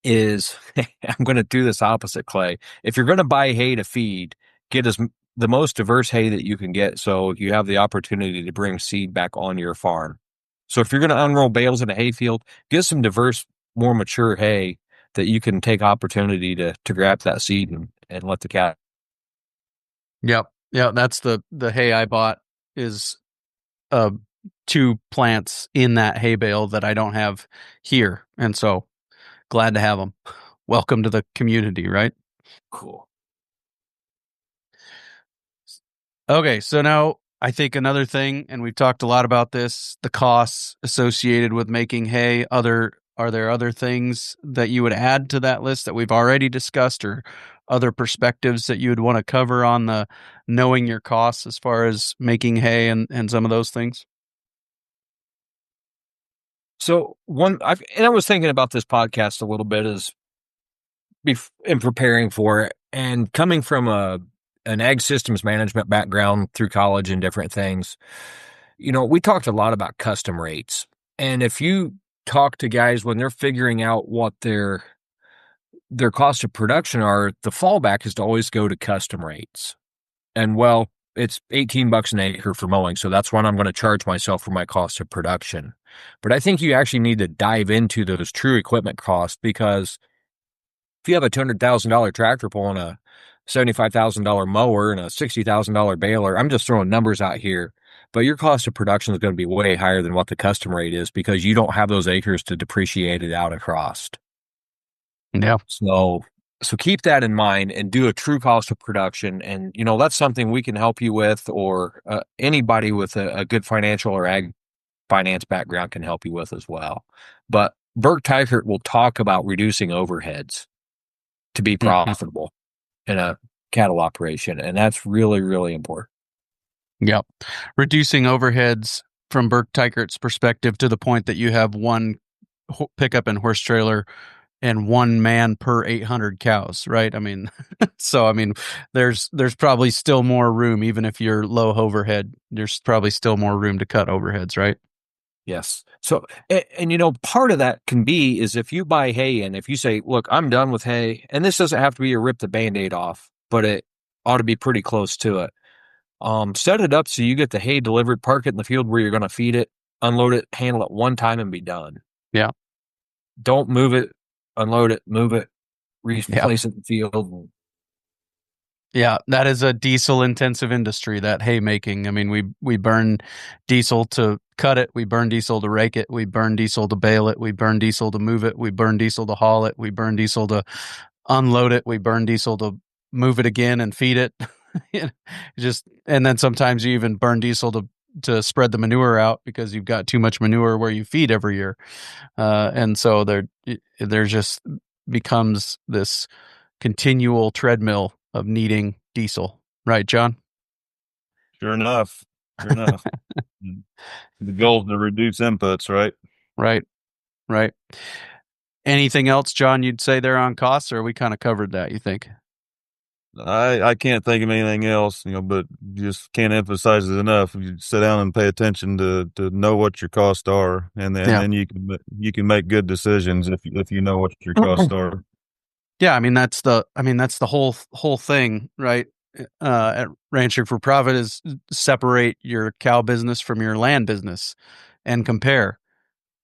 is I'm going to do this opposite, Clay. If you're going to buy hay to feed, get the most diverse hay that you can get so you have the opportunity to bring seed back on your farm. So if you're going to unroll bales in a hayfield, get some diverse, more mature hay that you can take opportunity to grab that seed and let the cat. Yep. Yeah, that's the hay I bought is 2 plants in that hay bale that I don't have here. And so glad to have them. Welcome to the community, right? Cool. Okay, so now I think another thing, and we've talked a lot about this, the costs associated with making hay. Are there other things that you would add to that list that we've already discussed, or other perspectives that you would want to cover on the knowing your costs as far as making hay and some of those things? So I was thinking about this podcast a little bit as in preparing for it, and coming from an ag systems management background through college and different things, we talked a lot about custom rates. And if you talk to guys when they're figuring out what their cost of production are, the fallback is to always go to custom rates. And well, it's $18 an acre for mowing, so that's what I'm going to charge myself for my cost of production. But I think you actually need to dive into those true equipment costs, because if you have a $200,000 tractor pulling a $75,000 mower and a $60,000 baler, I'm just throwing numbers out here, but your cost of production is going to be way higher than what the custom rate is because you don't have those acres to depreciate it out across. Yeah. So keep that in mind and do a true cost of production. And, that's something we can help you with, or anybody with a good financial or ag finance background can help you with as well. But Burke Teichert will talk about reducing overheads to be profitable in a cattle operation. And that's really, really important. Yep. Reducing overheads from Burke Teichert's perspective to the point that you have one pickup and horse trailer and 1 man per 800 cows, right? I mean, there's probably still more room, even if you're low overhead, there's probably still more room to cut overheads, right? Yes. So, and part of that can be is if you buy hay and if you say, look, I'm done with hay, and this doesn't have to be a rip the Band-Aid off, but it ought to be pretty close to it. Set it up so you get the hay delivered, park it in the field where you're going to feed it, unload it, handle it one time and be done. Yeah. Don't move it, unload it, move it, replace it in the field. Yeah, that is a diesel intensive industry, that haymaking. I mean, we burn diesel to cut it, we burn diesel to rake it, we burn diesel to bale it, we burn diesel to move it, we burn diesel to haul it, we burn diesel to unload it, we burn diesel to move it again and feed it. And then sometimes you even burn diesel to spread the manure out because you've got too much manure where you feed every year. And so there just becomes this continual treadmill of needing diesel. Right, John? Sure enough. The goal is to reduce inputs, right? Right. Anything else, John, you'd say there on costs, or we kind of covered that, you think? I can't think of anything else, but just can't emphasize it enough. You sit down and pay attention to know what your costs are, and then you can make good decisions if you know what your costs are. Yeah, that's the whole thing, right? At Rancher for Profit is separate your cow business from your land business and compare.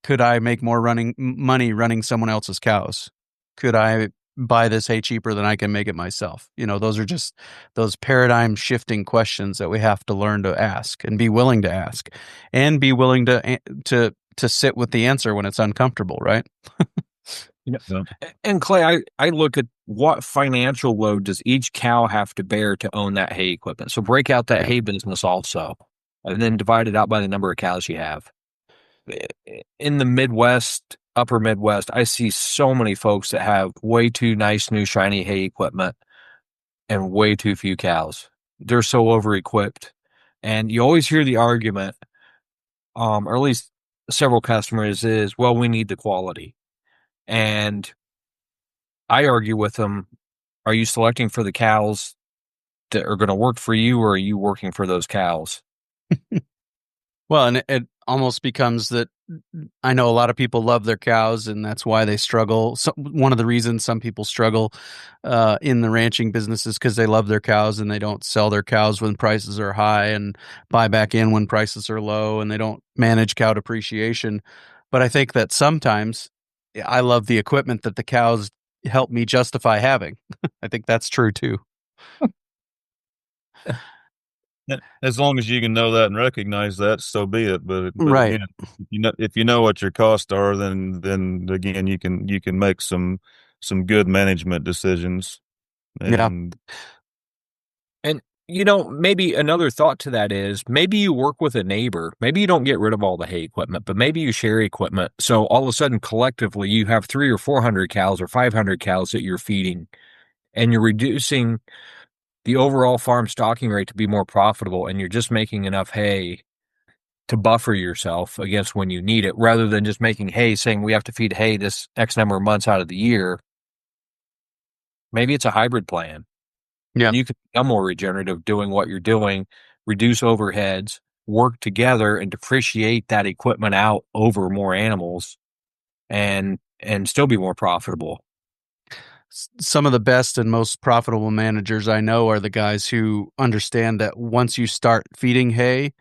could I make more money running someone else's cows? Could I buy this hay cheaper than I can make it myself? Those are just those paradigm shifting questions that we have to learn to ask and be willing to ask, and be willing to sit with the answer when it's uncomfortable, right? And Clay, I look at what financial load does each cow have to bear to own that hay equipment. So break out that hay business also, and then divide it out by the number of cows you have. In the Midwest, upper Midwest, I see so many folks that have way too nice, new, shiny hay equipment and way too few cows. They're so over-equipped. And you always hear the argument, or at least several customers, is, well, we need the quality. And I argue with them, are you selecting for the cows that are going to work for you, or are you working for those cows? Well, and it almost becomes that I know a lot of people love their cows, and that's why they struggle. So one of the reasons some people struggle in the ranching business is because they love their cows and they don't sell their cows when prices are high and buy back in when prices are low, and they don't manage cow depreciation. But I think that sometimes I love the equipment that the cows help me justify having. I think that's true too. As long as you can know that and recognize that, so be it. But Right. again, if you know what your costs are, then again you can make some good management decisions. And And maybe another thought to that is maybe you work with a neighbor. Maybe you don't get rid of all the hay equipment, but maybe you share equipment. So all of a sudden, collectively, you have 300 or 400 cows or 500 cows that you're feeding, and you're reducing the overall farm stocking rate to be more profitable, and you're just making enough hay to buffer yourself against when you need it, rather than just making hay saying we have to feed hay this X number of months out of the year. Maybe it's a hybrid plan. Yeah. You can become more regenerative doing what you're doing, reduce overheads, work together, and depreciate that equipment out over more animals, and still be more profitable. Some of the best and most profitable managers I know are the guys who understand that once you start feeding hay,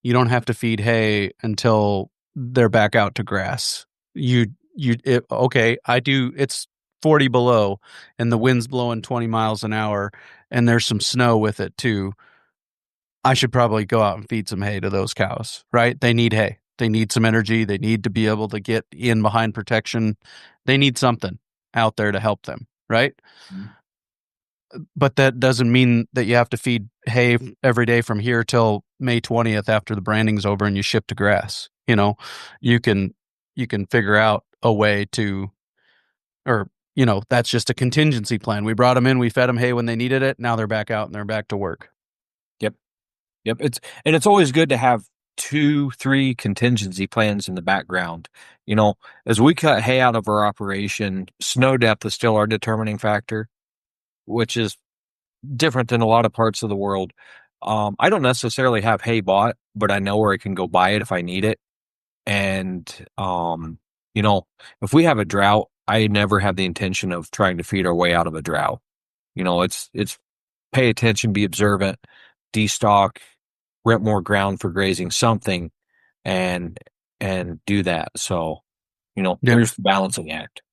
you don't have to feed hay until they're back out to grass. It's 40 below and the wind's blowing 20 miles an hour and there's some snow with it too. I should probably go out and feed some hay to those cows, right? They need hay. They need some energy. They need to be able to get in behind protection. They need something out there to help them, right? Mm-hmm. But that doesn't mean that you have to feed hay every day from here till May 20th after the branding's over and you ship to grass. You can figure out a way to, or that's just a contingency plan. We brought them in, we fed them hay when they needed it. Now they're back out and they're back to work. Yep. It's always good to have 2-3 contingency plans in the background. As we cut hay out of our operation, snow depth is still our determining factor, which is different than a lot of parts of the world. I don't necessarily have hay bought, but I know where I can go buy it if I need it. And, if we have a drought, I never have the intention of trying to feed our way out of a drought. It's pay attention, be observant, destock, rent more ground for grazing, something, and do that. So, there's the balancing act.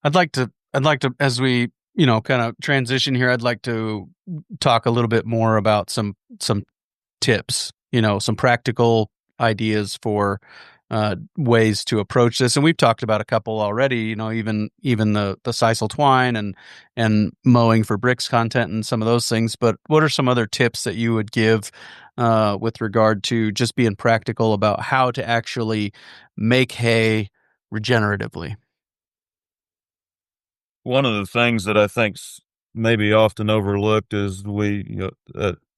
I'd like to, as we, kind of transition here, I'd like to talk a little bit more about some tips, some practical ideas for ways to approach this. And we've talked about a couple already, even the sisal twine and mowing for bricks content and some of those things. But what are some other tips that you would give with regard to just being practical about how to actually make hay regeneratively? One of the things that I think's maybe often overlooked is we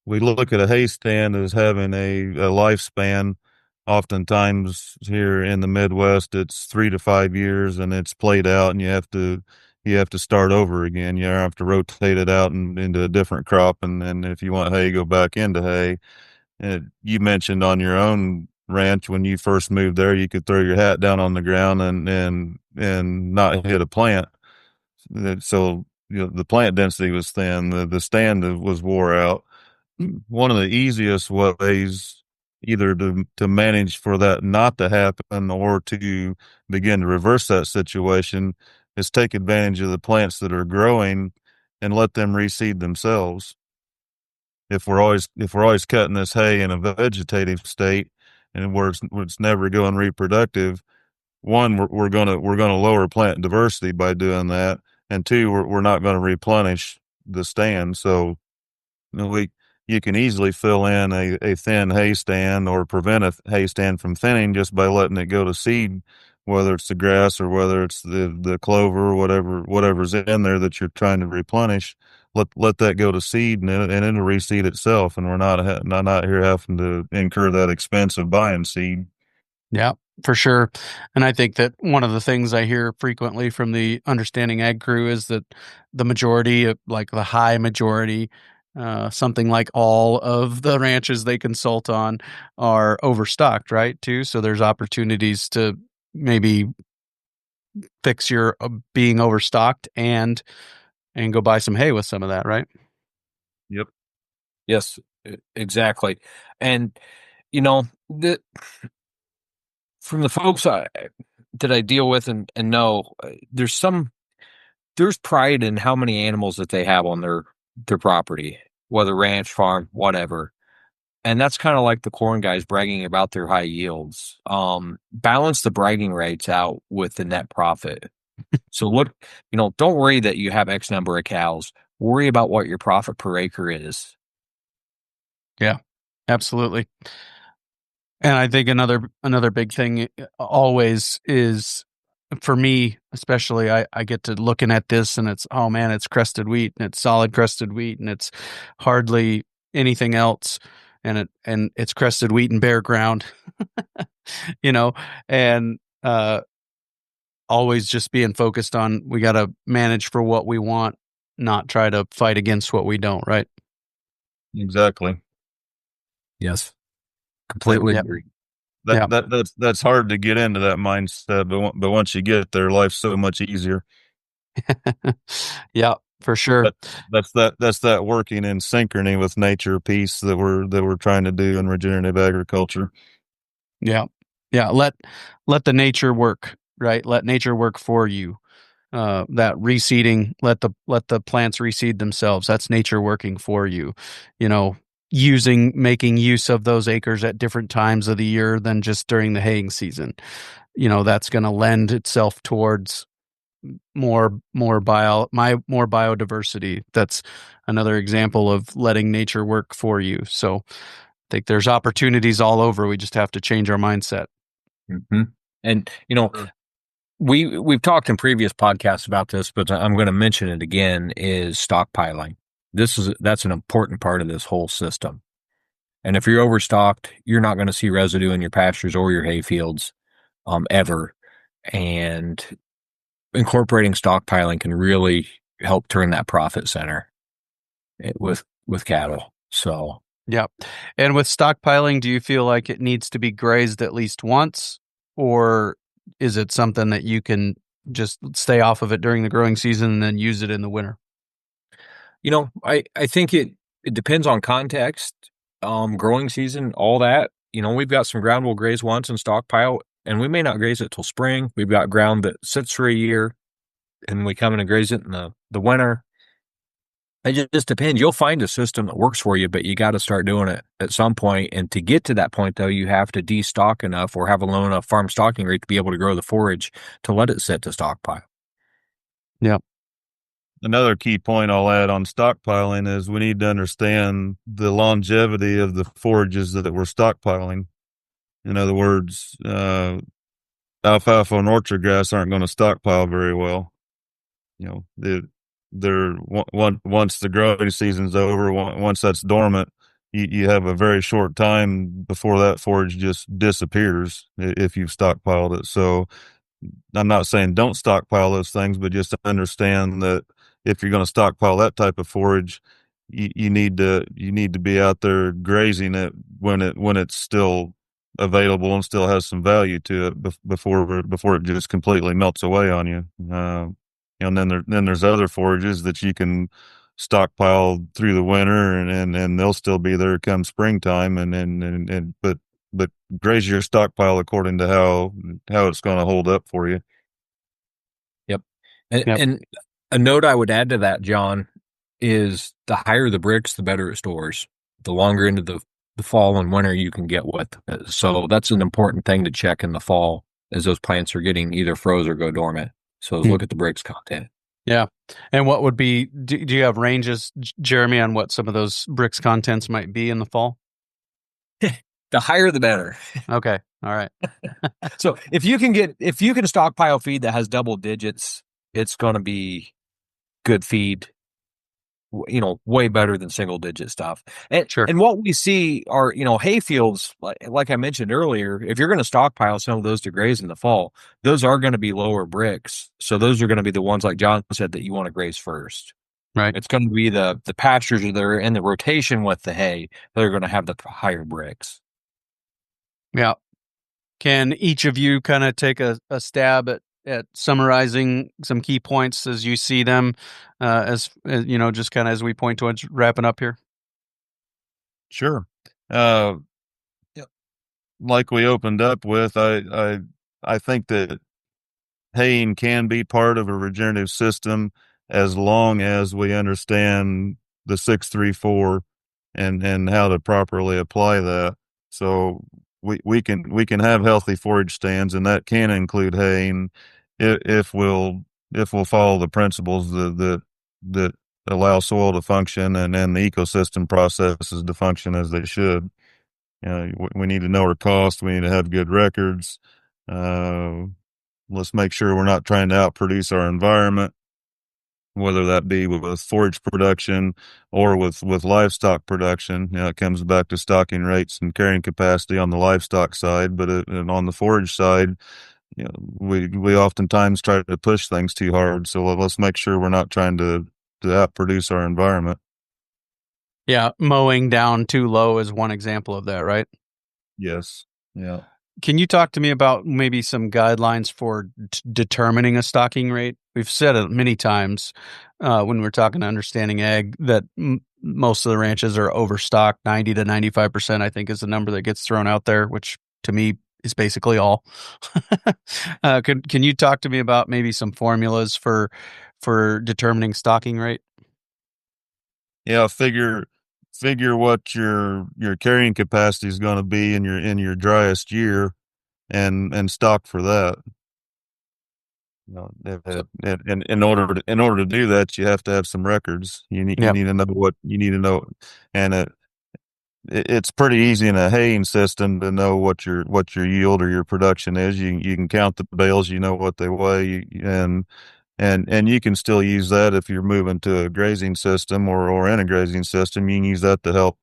look at a hay stand as having a lifespan. Oftentimes here in the Midwest, it's 3 to 5 years and it's played out, and you have to start over again. You have to rotate it out into a different crop, and if you want hay, go back into hay. And you mentioned on your own ranch when you first moved there, you could throw your hat down on the ground and not hit a plant. So the plant density was thin, the stand was wore out. One of the easiest ways either to manage for that not to happen or to begin to reverse that situation, is take advantage of the plants that are growing and let them reseed themselves. If we're always cutting this hay in a vegetative state and where it's never going reproductive, one, we're gonna lower plant diversity by doing that, and two, we're not going to replenish the stand. So you can easily fill in a thin hay stand or prevent a hay stand from thinning just by letting it go to seed, whether it's the grass or whether it's the clover, whatever's in there that you're trying to replenish. Let that go to seed, and it'll reseed itself, and we're not here having to incur that expense of buying seed. Yeah, for sure. And I think that one of the things I hear frequently from the Understanding Ag crew is that the majority, like the high majority, something like all of the ranches they consult on are overstocked, right? Too. So there's opportunities to maybe fix your being overstocked and go buy some hay with some of that, right? Yep. Yes, exactly. And, you know, from the folks that I deal with and know, there's pride in how many animals that they have on their property, whether ranch, farm, whatever. And that's kind of like the corn guys bragging about their high yields. Balance the bragging rates out with the net profit. So look, don't worry that you have X number of cows. Worry about what your profit per acre is. Yeah, absolutely. And I think another big thing always is, for me especially, I get to looking at this and it's, oh man, it's crested wheat and it's solid crested wheat and it's hardly anything else, and it's crested wheat and bare ground, and always just being focused on, we got to manage for what we want, not try to fight against what we don't, right? Exactly. Yes. Completely Yep. agree. That's hard to get into that mindset, but once you get there, life's so much easier. Yeah, for sure. That's that working in synchrony with nature piece that we're trying to do in regenerative agriculture. Yeah. Yeah. Let the nature work, right? Let nature work for you. That reseeding, let the plants reseed themselves. That's nature working for you. Making use of those acres at different times of the year than just during the haying season. That's going to lend itself towards more biodiversity. That's another example of letting nature work for you. So I think there's opportunities all over. We just have to change our mindset. Mm-hmm. And we've talked in previous podcasts about this, but I'm going to mention it again, is stockpiling. That's an important part of this whole system. And if you're overstocked, you're not going to see residue in your pastures or your hay fields ever. And incorporating stockpiling can really help turn that profit center with cattle. So, yeah. And with stockpiling, do you feel like it needs to be grazed at least once, or is it something that you can just stay off of it during the growing season and then use it in the winter? I think it depends on context, growing season, all that. We've got some ground we'll graze once and stockpile, and we may not graze it till spring. We've got ground that sits for a year, and we come in and graze it in the winter. It just depends. You'll find a system that works for you, but you got to start doing it at some point. And to get to that point, though, you have to destock enough or have a low enough farm stocking rate to be able to grow the forage to let it sit to stockpile. Yeah. Another key point I'll add on stockpiling is we need to understand the longevity of the forages that we're stockpiling. In other words, alfalfa and orchard grass aren't going to stockpile very well. Once the growing season's over, once that's dormant, you have a very short time before that forage just disappears if you've stockpiled it. So I'm not saying don't stockpile those things, but just understand that if you're going to stockpile that type of forage, you need to be out there grazing it when it's still available and still has some value to it before it just completely melts away on you. And then there's other forages that you can stockpile through the winter and they'll still be there come springtime, but graze your stockpile according to how it's going to hold up for you. Yep. Yep. And a note I would add to that, John, is the higher the bricks, the better it stores. The longer into the fall and winter you can get with. So that's an important thing to check in the fall as those plants are getting either froze or go dormant. So look at the bricks content. Yeah. And what would be, do you have ranges, Jeremy, on what some of those bricks contents might be in the fall? The higher the better. Okay. All right. So if you can stockpile feed that has double digits, it's going to be good feed, way better than single digit stuff. And Sure. and what we see are, hay fields, like I mentioned earlier, if you're going to stockpile some of those to graze in the fall, those are going to be lower bricks. So those are going to be the ones, like John said, that you want to graze first. Right. It's going to be the pastures that are in the rotation with the hay that are going to have the higher bricks. Yeah. Can each of you kind of take a stab at summarizing some key points as you see them, as just kind of as we point towards wrapping up here? Sure. Like we opened up with, I think that haying can be part of a regenerative system as long as we understand the 634 and how to properly apply that. So we can have healthy forage stands, and that can include haying if we'll follow the principles that allow soil to function and the ecosystem processes to function as they should. We need to know our cost. We need to have good records. Let's make sure we're not trying to outproduce our environment, whether that be with forage production or with livestock production. It comes back to stocking rates and carrying capacity on the livestock side, but and on the forage side, we oftentimes try to push things too hard. So let's make sure we're not trying to outproduce our environment. Yeah, mowing down too low is one example of that, right? Yes. Yeah. Can you talk to me about maybe some guidelines for determining a stocking rate? We've said it many times when we're talking to Understanding Ag that most of the ranches are overstocked. 90 to 95%, I think, is the number that gets thrown out there, which to me is basically all. Can you talk to me about maybe some formulas for determining stocking rate? Yeah, figure what your carrying capacity is going to be in your driest year, and stock for that. And in order to do that, you have to have some records. You need to know what you need to know, and it's pretty easy in a haying system to know what your yield or your production is. You can count the bales, you know what they weigh, and you can still use that if you're moving to a grazing system or in a grazing system. You can use that to help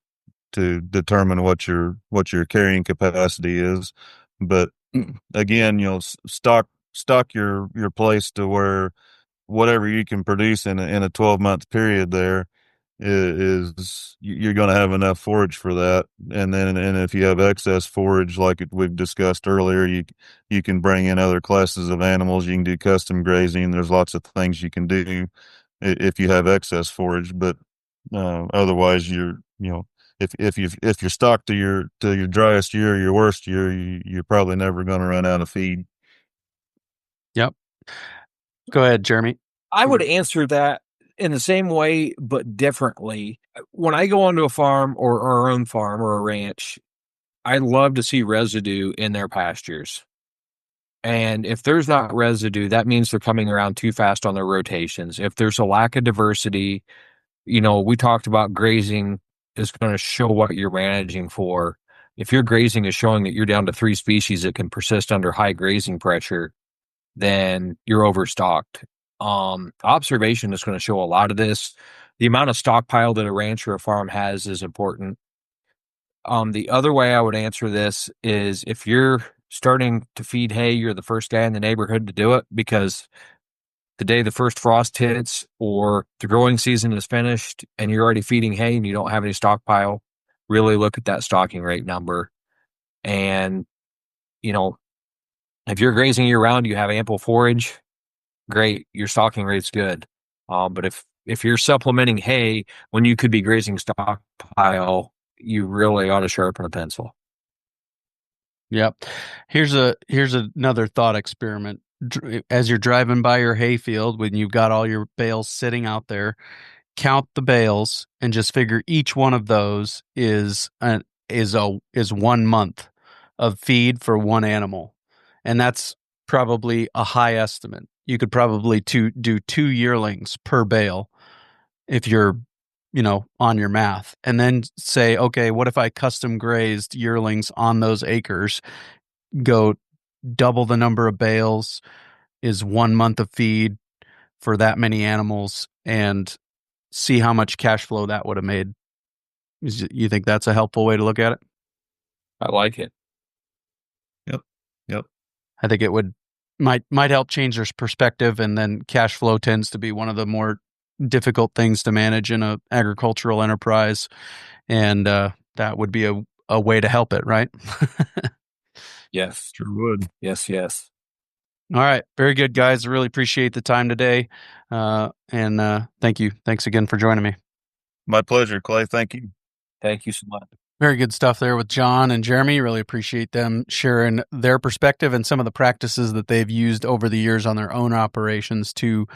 to determine what your carrying capacity is. But again, stock your place to where whatever you can produce in a 12-month period there is you're going to have enough forage for that. And if you have excess forage, like we've discussed earlier, you can bring in other classes of animals. You can do custom grazing. There's lots of things you can do if you have excess forage. But otherwise, if you're stocked to your driest year, your worst year, you're probably never going to run out of feed. Yep. Go ahead, Jeremy. I would answer that in the same way, but differently. When I go onto a farm or our own farm or a ranch, I love to see residue in their pastures. And if there's not residue, that means they're coming around too fast on their rotations. If there's a lack of diversity, we talked about grazing is going to show what you're managing for. If your grazing is showing that you're down to 3 species that can persist under high grazing pressure, then you're overstocked. Observation is going to show a lot of this. The amount of stockpile that a ranch or a farm has is important. The other way I would answer this is if you're starting to feed hay, you're the first guy in the neighborhood to do it, because the day the first frost hits or the growing season is finished and you're already feeding hay and you don't have any stockpile, really look at that stocking rate number. And, if you're grazing year round, you have ample forage, great, your stocking rate's good. But if you're supplementing hay when you could be grazing stockpile, you really ought to sharpen a pencil. Yep. Here's another thought experiment. As you're driving by your hayfield, when you've got all your bales sitting out there, count the bales and just figure each one of those is 1 month of feed for one animal. And that's probably a high estimate. You could probably do 2 yearlings per bale if you're, on your math, and then say, okay, what if I custom grazed yearlings on those acres, go double the number of bales is 1 month of feed for that many animals, and see how much cash flow that would have made. You think that's a helpful way to look at it? I like it. Yep. I think it might help change their perspective, and then cash flow tends to be one of the more difficult things to manage in a agricultural enterprise, and that would be a way to help it, right? Yes. Sure would. Yes. All right. Very good, guys. I really appreciate the time today. And thank you. Thanks again for joining me. My pleasure, Clay. Thank you. Thank you so much. Very good stuff there with John and Jeremy. Really appreciate them sharing their perspective and some of the practices that they've used over the years on their own operations to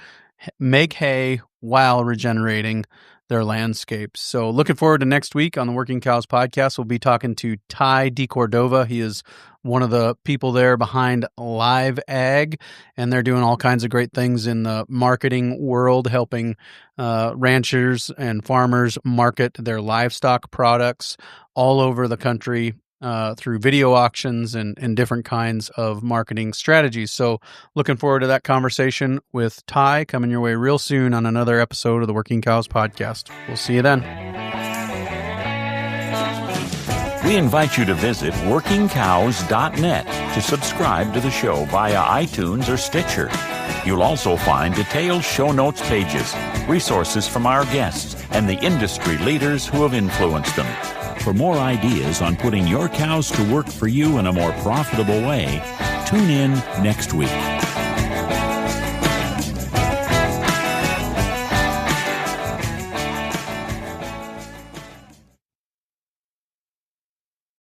make hay while regenerating their landscapes. So looking forward to next week on the Working Cows podcast. We'll be talking to Ty DeCordova. He is one of the people there behind Live Ag, and they're doing all kinds of great things in the marketing world, helping ranchers and farmers market their livestock products all over the country through video auctions and different kinds of marketing strategies. So looking forward to that conversation with Ty coming your way real soon on another episode of the Working Cows podcast. We'll see you then. We invite you to visit workingcows.net to subscribe to the show via iTunes or Stitcher. You'll also find detailed show notes pages, resources from our guests, and the industry leaders who have influenced them. For more ideas on putting your cows to work for you in a more profitable way, tune in next week.